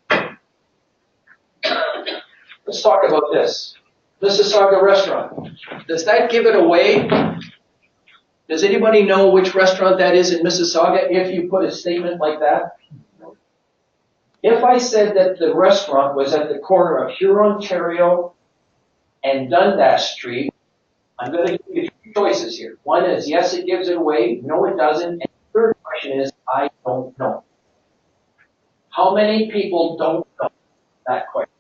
Speaker 1: Let's talk about this. Mississauga restaurant. Does that give it away? Does anybody know which restaurant that is in Mississauga if you put a statement like that? If I said that the restaurant was at the corner of Huron, Ontario and Dundas Street, I'm going to give you three choices here. One is yes, it gives it away. No, it doesn't. And the third question is I don't know. How many people don't know that question?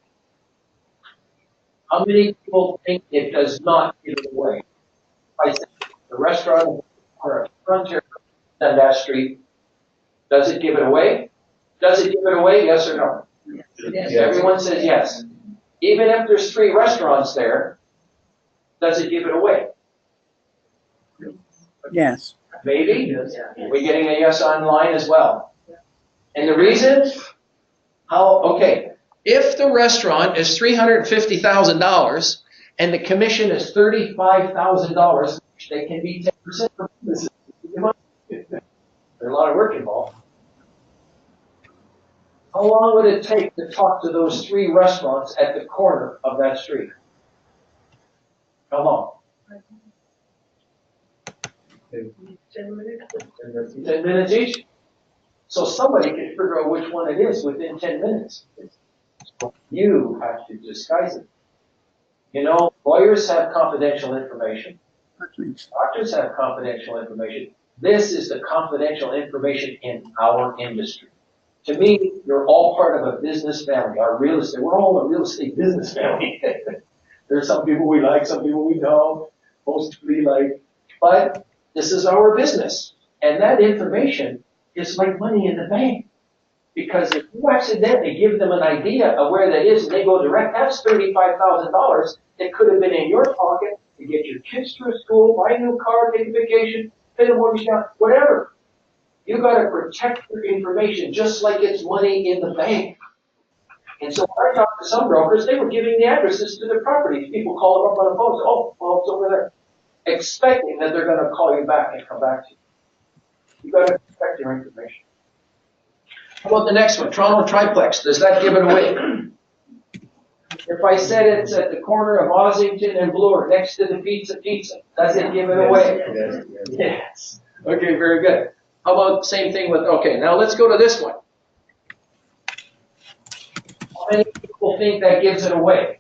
Speaker 1: How many people think it does not give it away? If I say the restaurant or a frontier on that street, does it give it away? Does it give it away? Yes or no?
Speaker 4: Yes.
Speaker 1: Everyone says yes. Even if there's 3 restaurants there, does it give it away?
Speaker 5: Yes.
Speaker 1: Maybe. We're getting a yes online as well. And the reason? Okay. If the restaurant is $350,000 and the commission is $35,000, they can be 10% of business. There's a lot of work involved. How long would it take to talk to those 3 restaurants at the corner of that street? How long?
Speaker 4: 10 minutes.
Speaker 1: 10 minutes each? So somebody can figure out which one it is within 10 minutes. You have to disguise it. You know, lawyers have confidential information. Doctors have confidential information. This is the confidential information in our industry. To me, you're all part of a business family. Our real estate, we're all a real estate business family. There's some people we like, some people we don't. Most we like. But this is our business. And that information is like money in the bank. Because if you accidentally give them an idea of where that is and they go direct, that's $35,000 that could have been in your pocket to get your kids through school, buy a new car, take a vacation, pay the mortgage down, whatever. You got to protect your information just like it's money in the bank. And so when I talked to some brokers, they were giving the addresses to their properties. People call them up on the phone and say, oh, well, it's over there. Expecting that they're going to call you back and come back to you. You got to protect your information. How about the next one? Toronto Triplex. Does that give it away? If I said it's at the corner of Ossington and Bloor, next to the Pizza, does it give it away? Yes. Okay, very good. How about the same thing with, okay, now let's go to this one. How many people think that gives it away?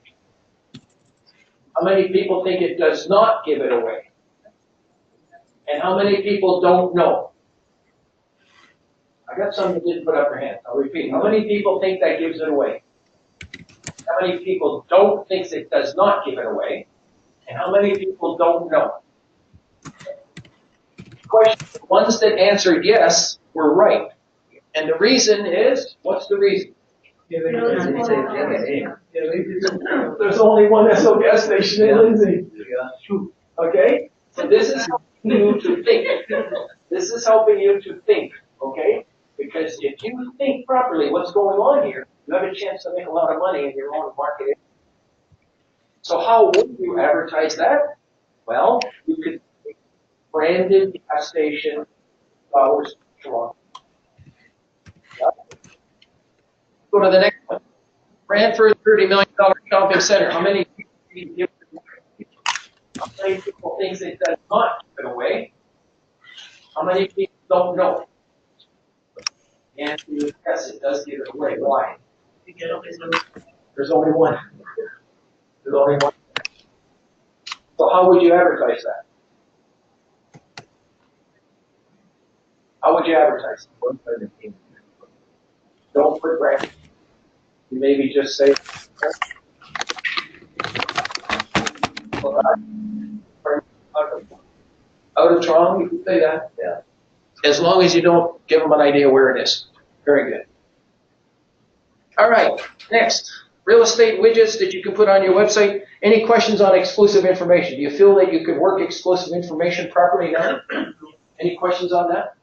Speaker 1: How many people think it does not give it away? And how many people don't know? I got some that didn't put up their hands. I'll repeat. How many people think that gives it away? How many people don't think it does not give it away? And how many people don't know? Question, the ones that answered yes were right. And the reason is, what's the reason? There's only one Esso gas station in Lindsay. Okay? So this is helping you to think. This is helping you to think. Okay? Because if you think properly what's going on here, you have a chance to make a lot of money in your own market. So how would you advertise that? Well, you could branded gas station, Flowers, Toronto. Yep. Go to the next one. Brantford $30 million shopping center. How many people think it does not give it away? How many people don't know? And yes, it does give it away. Why? There's only one. There's only one. So how would you advertise that? How would you advertise it? Don't put brand. You maybe just say out of Toronto, you can say that. Yeah. As long as you don't give them an idea where it is. Very good. All right, next. Real estate widgets that you can put on your website. Any questions on exclusive information? Do you feel that you could work exclusive information properly now? Any questions on that?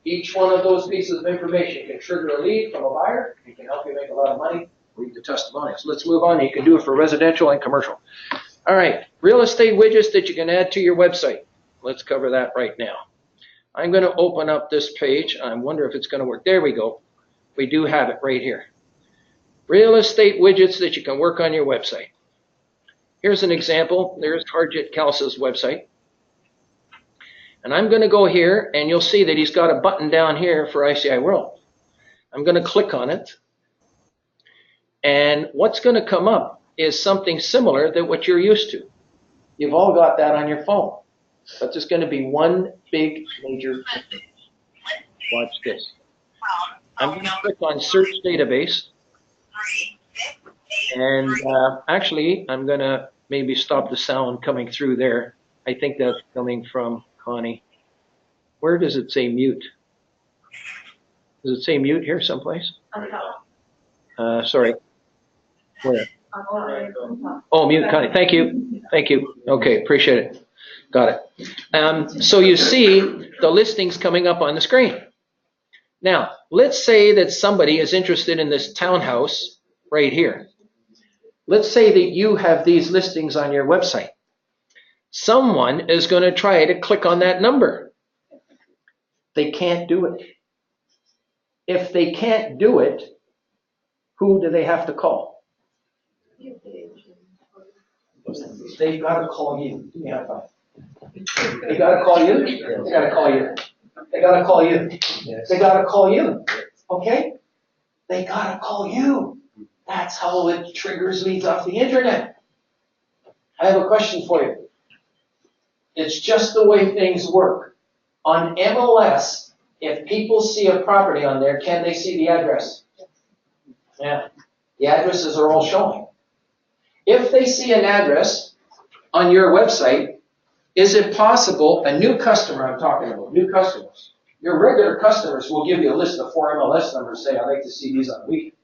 Speaker 1: Each one of those pieces of information can trigger a lead from a buyer. It can help you make a lot of money. Read the testimonials. Let's move on. You can do it for residential and commercial. All right, real estate widgets that you can add to your website. Let's cover that right now. I'm going to open up this page. I wonder if it's going to work. There we go. We do have it right here. Real estate widgets that you can work on your website. Here's an example. There's Harjit Kalsa's website. And I'm going to go here, and you'll see that he's got a button down here for ICIWorld. I'm going to click on it. And what's going to come up is something similar to what you're used to. You've all got that on your phone. But there's going to be one big major difference. Watch this. I'm going to click on search database. And actually, I'm going to maybe stop the sound coming through there. I think that's coming from Connie. Where does it say mute? Does it say mute here someplace? Sorry. Where? Oh, mute, Connie. Thank you. Thank you. Okay, appreciate it. Got it. So you see the listings coming up on the screen. Now, let's say that somebody is interested in this townhouse right here. Let's say that you have these listings on your website. Someone is going to try to click on that number. They can't do it. If they can't do it, who do they have to call? They've got to call you. Give me a high five. They got to call you? They got to call you. They got to call you. They got to call you. Okay? They got to call you. That's how it triggers leads off the internet. I have a question for you. It's just the way things work. On MLS, if people see a property on there, can they see the address? Yeah. The addresses are all showing. If they see an address on your website, is it possible, a new customer I'm talking about, new customers, your regular customers will give you a list of 4 MLS numbers, say, I'd like to see these on a week.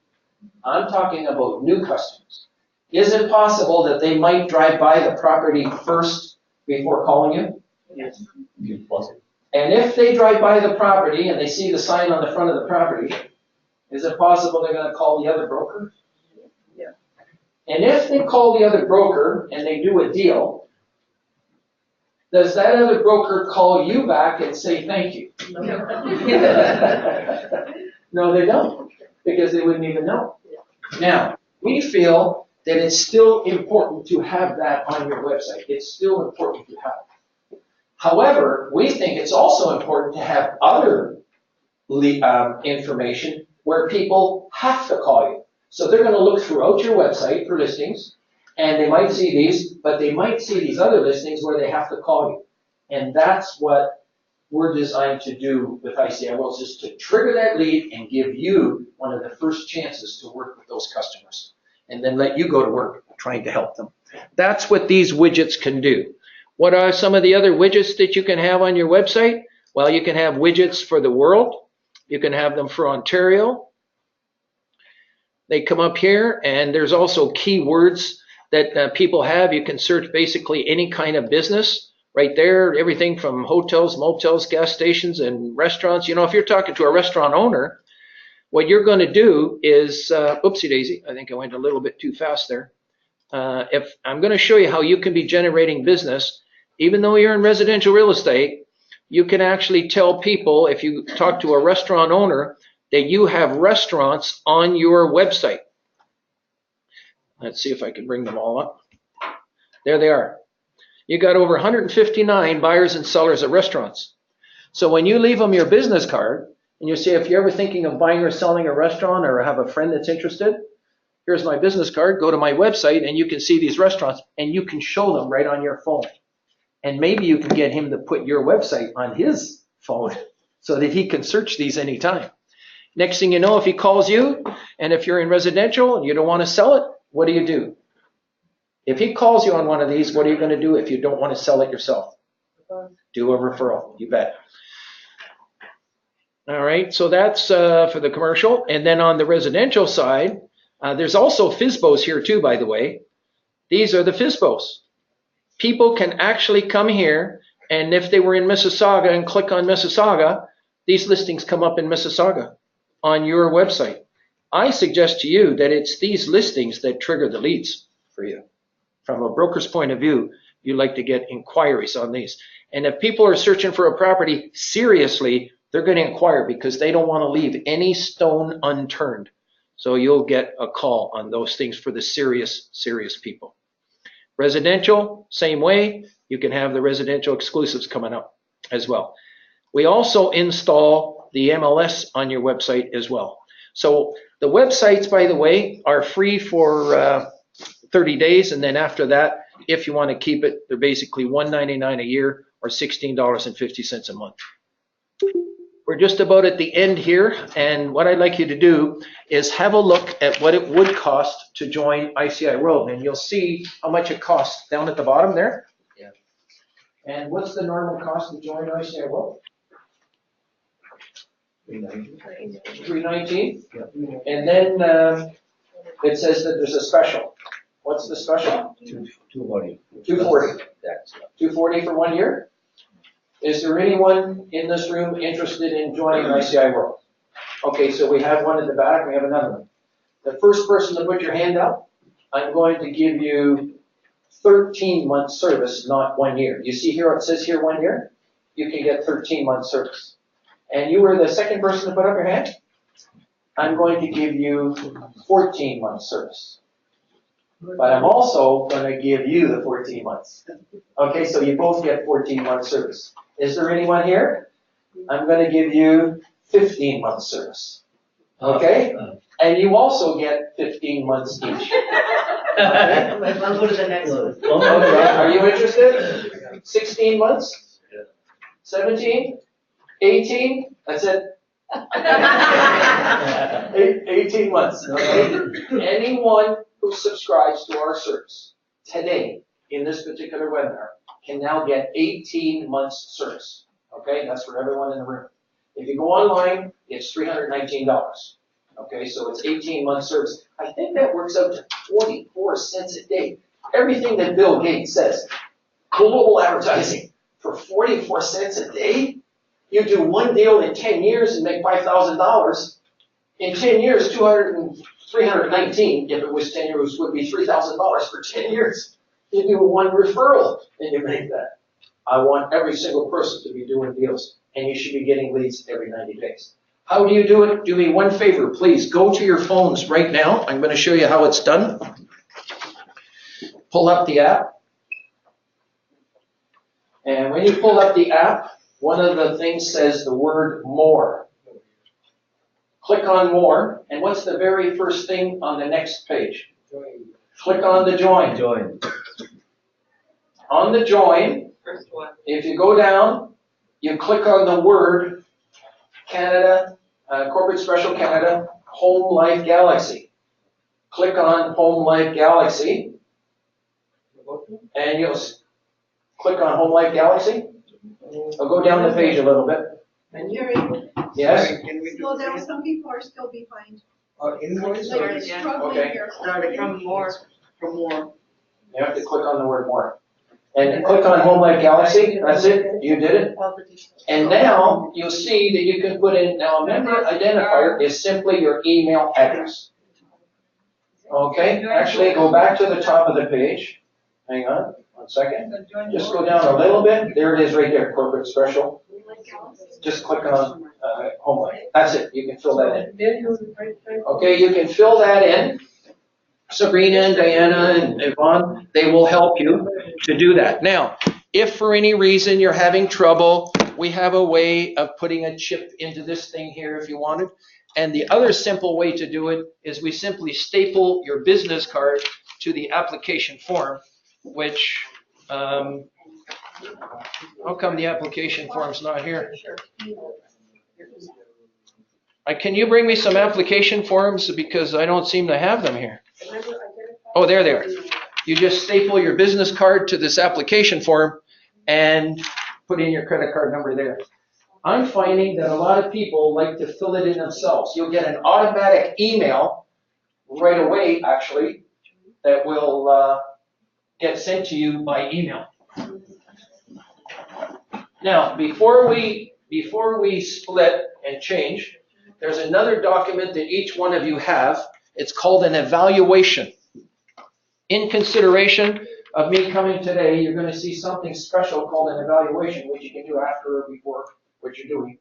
Speaker 1: I'm talking about new customers. Is it possible that they might drive by the property first before calling you?
Speaker 2: Yes.
Speaker 1: And if they drive by the property and they see the sign on the front of the property, is it possible they're going to call the other broker?
Speaker 5: Yeah.
Speaker 1: And if they call the other broker and they do a deal, does that other broker call you back and say thank you? No, they don't, because they wouldn't even know. Now, we feel that it's still important to have that on your website. It's still important to have it. However, we think it's also important to have other information where people have to call you. So they're going to look throughout your website for listings, and they might see these, but they might see these other listings where they have to call you. And that's what we're designed to do with ICIWorld, is to trigger that lead and give you one of the first chances to work with those customers, and then let you go to work trying to help them. That's what these widgets can do. What are some of the other widgets that you can have on your website? Well, you can have widgets for the world. You can have them for Ontario. They come up here, and there's also keywords that people have. You can search basically any kind of business. Right there, everything from hotels, motels, gas stations, and restaurants. You know, if you're talking to a restaurant owner, what you're going to do is, oopsie daisy, I think I went a little bit too fast there. If I'm going to show you how you can be generating business, even though you're in residential real estate, you can actually tell people, if you talk to a restaurant owner, that you have restaurants on your website. Let's see if I can bring them all up. There they are. You got over 159 buyers and sellers of restaurants. So when you leave them your business card, and you say, if you're ever thinking of buying or selling a restaurant or have a friend that's interested, here's my business card, go to my website, and you can see these restaurants, and you can show them right on your phone. And maybe you can get him to put your website on his phone so that he can search these anytime. Next thing you know, if he calls you, and if you're in residential and you don't want to sell it, what do? If he calls you on one of these, what are you going to do if you don't want to sell it yourself? Do a referral, you bet. All right, so that's for the commercial. And then on the residential side, there's also FSBOs here too, by the way. These are the FSBOs. People can actually come here, and if they were in Mississauga and click on Mississauga, these listings come up in Mississauga on your website. I suggest to you that it's these listings that trigger the leads for you. From a broker's point of view, you like to get inquiries on these. And if people are searching for a property seriously, they're going to inquire because they don't want to leave any stone unturned. So you'll get a call on those things for the serious people. Residential, same way. You can have the residential exclusives coming up as well. We also install the MLS on your website as well. So the websites, by the way, are free for 30 days, and then after that, If you want to keep it, they're basically $199 a year or $16.50 a month. We're just about at the end here, and what I'd like you to do is have a look at what it would cost to join ICIWorld, and you'll see how much it costs down at the bottom there.
Speaker 2: Yeah.
Speaker 1: And what's the normal cost to join ICIWorld? $319. And then it says that there's a special. What's the special?
Speaker 2: 240.
Speaker 1: $240.
Speaker 2: That's
Speaker 1: $240 for 1 year? Is there anyone in this room interested in joining ICIWorld? Okay, so we have one at the back, we have another one. The first person to put your hand up, I'm going to give you 13 months service, not 1 year. You see here, it says here 1 year? You can get 13 months service. And you were the second person to put up your hand? I'm going to give you 14 months service. But I'm also going to give you the 14 months. Okay, so you both get 14 months service. Is there anyone here? I'm going to give you 15 months service. Okay? And you also get 15 months each. Okay?
Speaker 4: I'll go to the next one.
Speaker 1: Okay, are you interested? 16 months? 17? 18? That's it. 18 months. Okay? Anyone who subscribes to our service today in this particular webinar can now get 18 months service. Okay, that's for everyone in the room. If you go online, it's $319. Okay, so it's 18 months service. I think that works out to 44 cents a day. Everything that Bill Gates says, global advertising for 44 cents a day. You do one deal in 10 years and make $5,000. In 10 years, 319, if it was 10 years, would be $3,000 for 10 years. You do one referral and you make that. I want every single person to be doing deals, and you should be getting leads every 90 days. How do you do it? Do me one favor, please. Go to your phones right now. I'm going to show you how it's done. Pull up the app. And when you pull up the app, one of the things says the word more. Click on more, and what's the very first thing on the next page? Click on the join.
Speaker 2: Join.
Speaker 1: On the join,
Speaker 4: First one.
Speaker 1: if you go down, you click on the word Canada, Corporate Special Canada, HomeLife Galaxy. Click on HomeLife Galaxy, and you'll click on HomeLife Galaxy. I'll go down the page a little bit.
Speaker 4: And you're in.
Speaker 1: Yes?
Speaker 2: Can we
Speaker 3: So there are some people are still behind.
Speaker 2: invoice
Speaker 3: Like
Speaker 2: or?
Speaker 3: they're struggling
Speaker 1: Okay.
Speaker 3: here.
Speaker 4: Started from more.
Speaker 1: You have to click on the word more. And click on HomeLife Galaxy. That's it. You did it. And now you'll see that you can put in, now a member identifier is simply your email address. Okay, actually go back to the top of the page. Hang on, 1 second. Just go down a little bit. There it is right there, Corporate Special. Just click on HomeLife. That's it, you can fill that in. Okay, you can fill that in. Sabrina and Diana and Yvonne, they will help you to do that. Now, if for any reason you're having trouble, we have a way of putting a chip into this thing here if you wanted. And the other simple way to do it is we simply staple your business card to the application form, which, how come the application form's not here? Can you bring me some application forms because I don't seem to have them here? Oh, there they are. You just staple your business card to this application form and put in your credit card number there. I'm finding that a lot of people like to fill it in themselves. You'll get an automatic email right away, actually, that will get sent to you by email. Now, before we split and change, there's another document that each one of you have. It's called an evaluation. In consideration of me coming today, you're going to see something special called an evaluation, which you can do after or before what you're doing.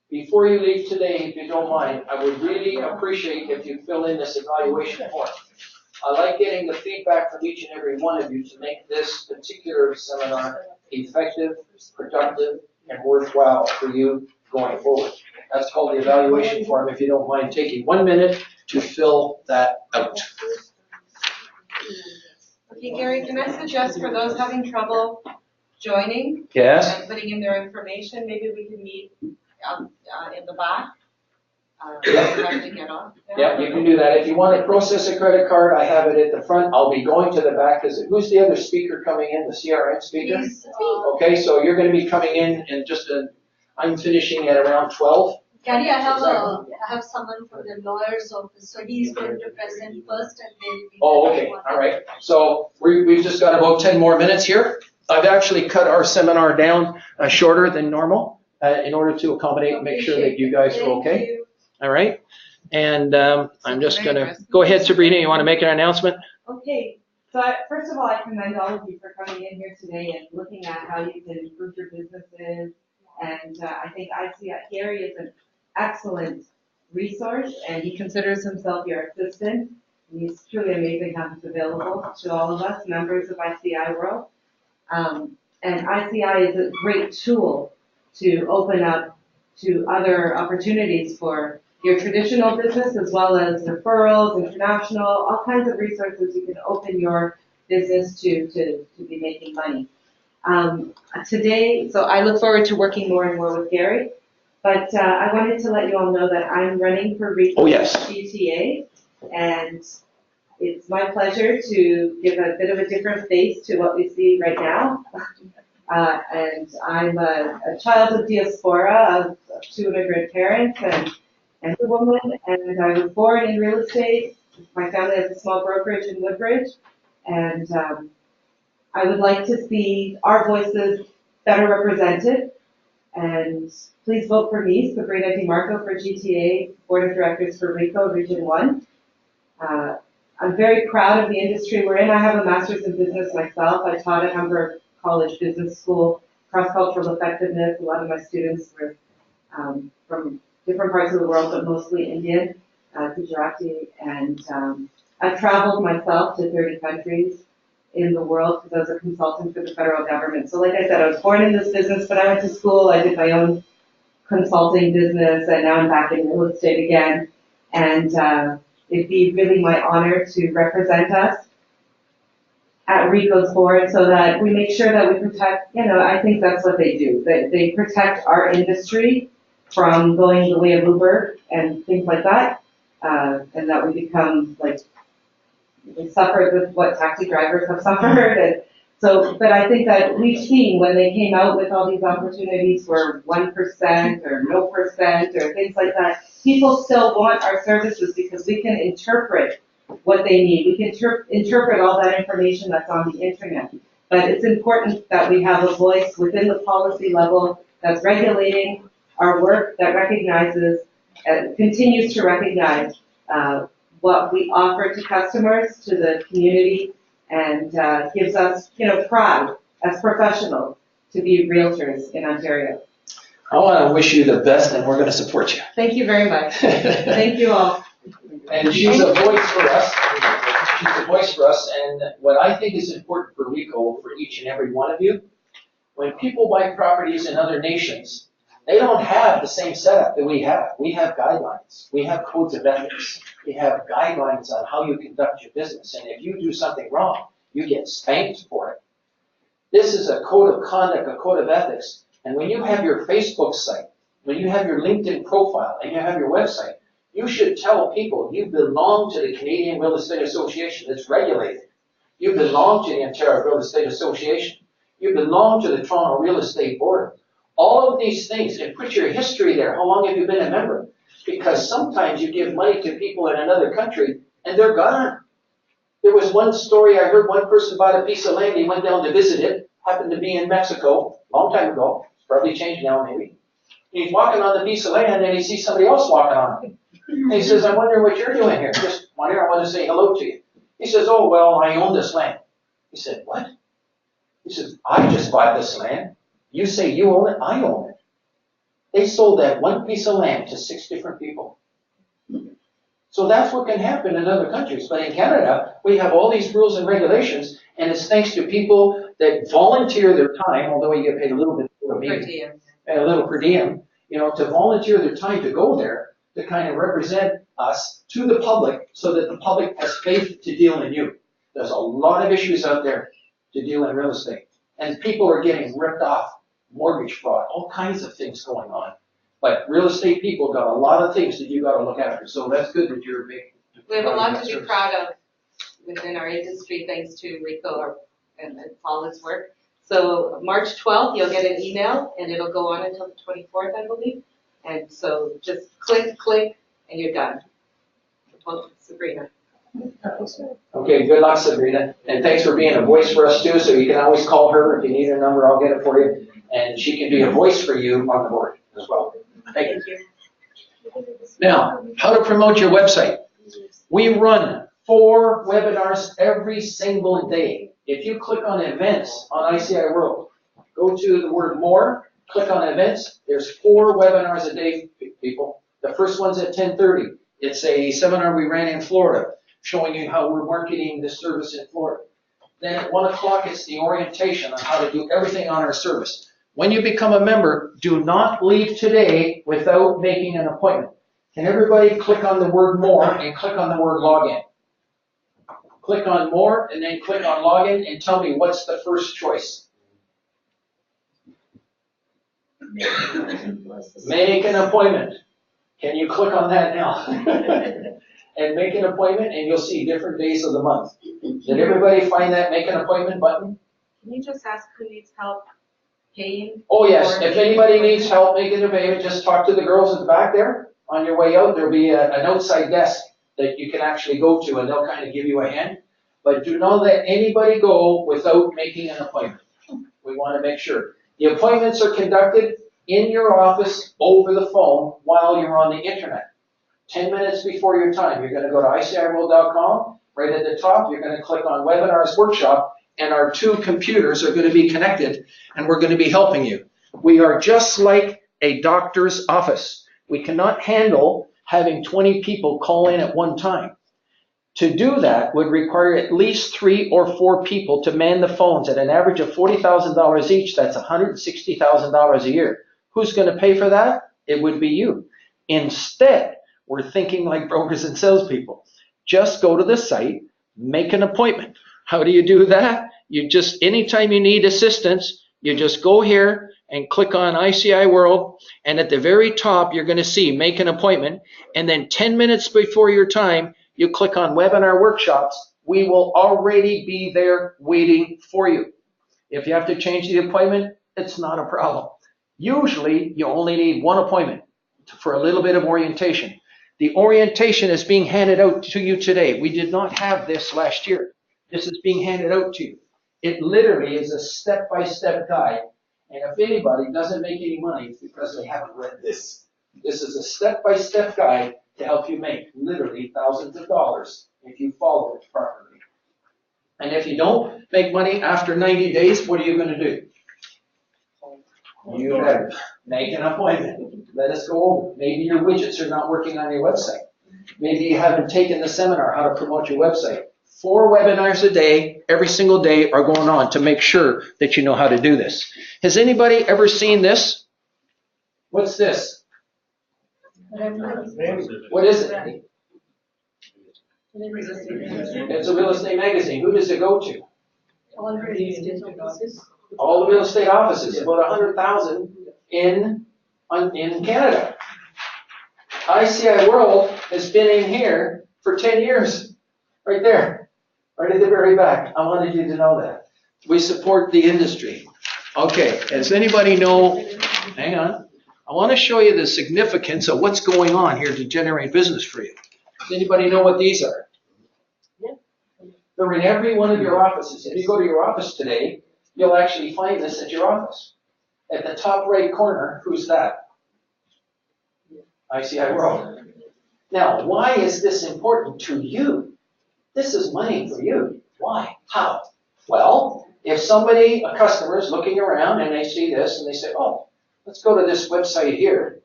Speaker 1: Before you leave today, if you don't mind, I would really appreciate if you fill in this evaluation form. I like getting the feedback from each and every one of you to make this particular seminar effective, productive, and worthwhile for you going forward. That's called the evaluation form, if you don't mind taking 1 minute to fill that out.
Speaker 4: Okay, Gary, can I suggest for those having trouble joining
Speaker 1: Yes?
Speaker 4: and putting in their information, maybe we can meet in the back?
Speaker 1: Yeah.
Speaker 4: We have to get off.
Speaker 1: Yeah, you can do that. If you want to process a credit card, I have it at the front. I'll be going to the back because who's the other speaker coming in, the CRM speaker?
Speaker 3: He's,
Speaker 1: Okay, so you're going to be coming in just I'm finishing at around 12.
Speaker 3: Gary, I have someone from the lawyer's office, so he's going to present first and then.
Speaker 1: Oh, okay, all right. So we've just got about 10 more minutes here. I've actually cut our seminar down shorter than normal in order to accommodate and make sure that you guys are okay.
Speaker 3: Thank you.
Speaker 1: All right. And I'm just going to go ahead, Sabrina. You want to make an announcement?
Speaker 7: Okay, so first of all, I commend all of you for coming in here today and looking at how you can improve your businesses. And I think Gary is an excellent resource, and he considers himself your assistant. And he's truly amazing how he's available to all of us, members of ICIWorld. And ICI is a great tool to open up to other opportunities for your traditional business as well as referrals, international, all kinds of resources you can open your business to be making money. Today, so I look forward to working more and more with Gary, but I wanted to let you all know that I'm running for RICO GTA, and it's my pleasure to give a bit of a different face to what we see right now. And I'm a child of diaspora of two immigrant parents and a woman, and I was born in real estate. My family has a small brokerage in Woodbridge, and I would like to see our voices better represented. And please vote for me, Sabrina DeMarco, for GTA Board of Directors for RICO Region 1. I'm very proud of the industry we're in. I have a master's in business myself. I taught at Humber College Business School, cross-cultural effectiveness. A lot of my students were from different parts of the world, but mostly Indian, Gujarati, and I've traveled myself to 30 countries in the world because I was a consultant for the federal government. So like I said, I was born in this business, but I went to school, I did my own consulting business, and now I'm back in real estate again. And it'd be really my honor to represent us at RICO's board so that we make sure that we protect, I think that's what they do. They protect our industry from going the way of Uber and things like that, and that we become we suffer with what taxi drivers have suffered. And so, but I think that we've seen when they came out with all these opportunities for 1% or no percent or things like that, people still want our services because we can interpret what they need. We can interpret all that information that's on the internet. But it's important that we have a voice within the policy level that's regulating our work, that recognizes and continues to recognize what we offer to customers, to the community, and gives us, pride as professionals to be realtors in Ontario.
Speaker 1: I want to wish you the best, and we're going to support you.
Speaker 7: Thank you very much. Thank you all.
Speaker 1: And she's a voice for us. She's a voice for us. And what I think is important for RICO, for each and every one of you, when people buy properties in other nations, they don't have the same setup that we have. We have guidelines. We have codes of ethics. We have guidelines on how you conduct your business. And if you do something wrong, you get spanked for it. This is a code of conduct, a code of ethics. And when you have your Facebook site, when you have your LinkedIn profile, and you have your website, you should tell people you belong to the Canadian Real Estate Association that's regulated. You belong to the Ontario Real Estate Association. You belong to the Toronto Real Estate Board. All of these things, and put your history there. How long have you been a member? Because sometimes you give money to people in another country, and they're gone. There was one story I heard. One person bought a piece of land. He went down to visit it. Happened to be in Mexico a long time ago. It's probably changed now, maybe. He's walking on the piece of land, and he sees somebody else walking on it. And he says, "I wonder what you're doing here. Just wonder. I want to say hello to you." He says, "Oh, well, I own this land." He said, "What?" He says, "I just bought this land. You say you own it, I own it." They sold that one piece of land to 6 different people. So that's what can happen in other countries. But in Canada, we have all these rules and regulations, and it's thanks to people that volunteer their time, although you get paid a little bit for a little per diem, to volunteer their time to go there to kind of represent us to the public so that the public has faith to deal in you. There's a lot of issues out there to deal in real estate. And people are getting ripped off, mortgage fraud, all kinds of things going on. But real estate people got a lot of things that you gotta look after, so that's good that you're big.
Speaker 4: We have a lot to be proud of within our industry, thanks to Rico and all his work. So March 12th, you'll get an email, and it'll go on until the 24th, I believe. And so just click, and you're done. Well, Sabrina.
Speaker 1: Okay, good luck, Sabrina. And thanks for being a voice for us too, so you can always call her. If you need her number, I'll get it for you. And she can be a voice for you on the board as well. Thank you. Now, how to promote your website. We run 4 webinars every single day. If you click on events on ICIWorld, go to the word more, click on events. There's 4 webinars a day, people. The first one's at 10:30. It's a seminar we ran in Florida, showing you how we're marketing this service in Florida. Then at 1 o'clock, it's the orientation on how to do everything on our service. When you become a member, do not leave today without making an appointment. Can everybody click on the word more and click on the word login? Click on more and then click on login and tell me what's the first choice. Make an appointment. Can you click on that now? And make an appointment and you'll see different days of the month. Did everybody find that make an appointment button?
Speaker 4: Can you just ask who needs help paying?
Speaker 1: Oh yes, if anybody needs help making a payment, just talk to the girls at the back there. On your way out, there'll be an outside desk that you can actually go to and they'll kind of give you a hand. But do not let anybody go without making an appointment. We want to make sure. The appointments are conducted in your office over the phone while you're on the internet. 10 minutes before your time, you're going to go to ICIWorld.com. Right at the top, you're going to click on Webinars Workshop, and our 2 computers are going to be connected, and we're going to be helping you. We are just like a doctor's office. We cannot handle having 20 people call in at one time. To do that would require at least 3 or 4 people to man the phones at an average of $40,000 each. That's $160,000 a year. Who's going to pay for that? It would be you. Instead, we're thinking like brokers and salespeople. Just go to the site, make an appointment. How do you do that? You just, anytime you need assistance, you just go here and click on ICIWorld, and at the very top, you're going to see make an appointment, and then 10 minutes before your time, you click on Webinar Workshops. We will already be there waiting for you. If you have to change the appointment, it's not a problem. Usually, you only need 1 appointment for a little bit of orientation. The orientation is being handed out to you today. We did not have this last year. This is being handed out to you. It literally is a step-by-step guide. And if anybody doesn't make any money, it's because they haven't read this. This is a step-by-step guide to help you make literally thousands of dollars if you follow it properly. And if you don't make money after 90 days, what are you going to do? You better make an appointment. Let us go over. Maybe your widgets are not working on your website. Maybe you haven't taken the seminar, how to promote your website. 4 webinars a day, every single day, are going on to make sure that you know how to do this. Has anybody ever seen this? What's this? What is it? It's a real estate magazine. Who does it go to? All the real estate offices, about 100,000 in Canada. ICIWorld has been in here for 10 years, right there, right at the very back. I wanted you to know that. We support the industry. Okay, does anybody know, hang on, I want to show you the significance of what's going on here to generate business for you. Does anybody know what these are? They're in every one of your offices. If you go to your office today, you'll actually find this at your office. At the top right corner, who's that? ICIWorld. Now, why is this important to you? This is money for you. Why? How? Well, if somebody, a customer, is looking around and they see this and they say, oh, let's go to this website here,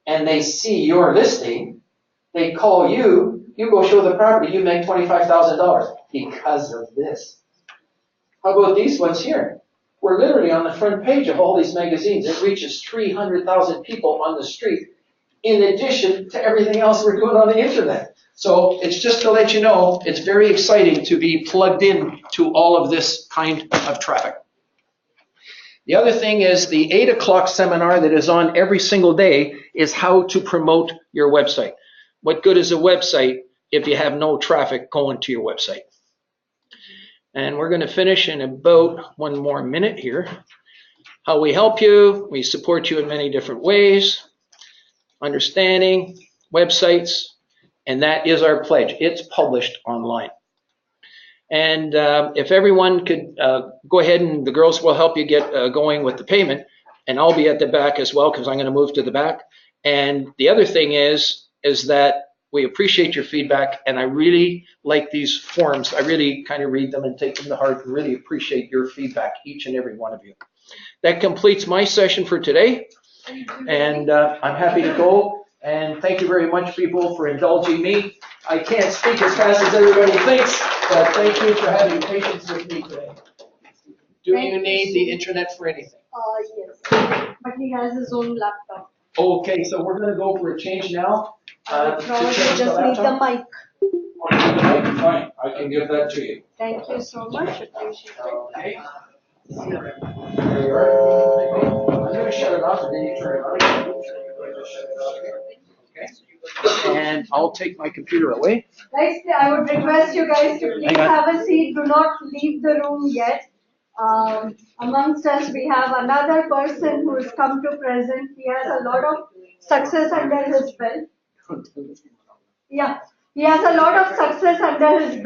Speaker 1: and they see your listing, they call you, you go show the property, you make $25,000 because of this. How about these ones here? We're literally on the front page of all these magazines. It reaches 300,000 people on the street in addition to everything else we're doing on the internet. So it's just to let you know, it's very exciting to be plugged in to all of this kind of traffic. The other thing is the 8 o'clock seminar that is on every single day is how to promote your website. What good is a website if you have no traffic going to your website? And we're going to finish in about 1 more minute here. How we help you, we support you in many different ways. Understanding, websites, and that is our pledge. It's published online. And if everyone could go ahead, and the girls will help you get going with the payment, and I'll be at the back as well because I'm going to move to the back. And the other thing is that we appreciate your feedback, and I really like these forums. I really kind of read them and take them to heart and really appreciate your feedback, each and every one of you. That completes my session for today, and I'm happy to go. And thank you very much, people, for indulging me. I can't speak as fast as everybody thinks, but thank you for having patience with me today. Do you need the internet for anything?
Speaker 8: Yes, but he has his own laptop.
Speaker 1: Okay, so we're going to go for a change now.
Speaker 8: Probably
Speaker 1: To change
Speaker 8: just need the
Speaker 1: laptop.
Speaker 8: mic.
Speaker 1: Fine, I can give that to you.
Speaker 8: Thank you so much, appreciate it.
Speaker 1: Okay. There you are. I'm going to shut it off and then you turn it on. Okay. And I'll take my computer away.
Speaker 8: Guys, I would request you guys to please have a seat, do not leave the room yet. Amongst us, we have another person who has come to present. He has a lot of success under his belt. Yeah, he has a lot of success under his belt.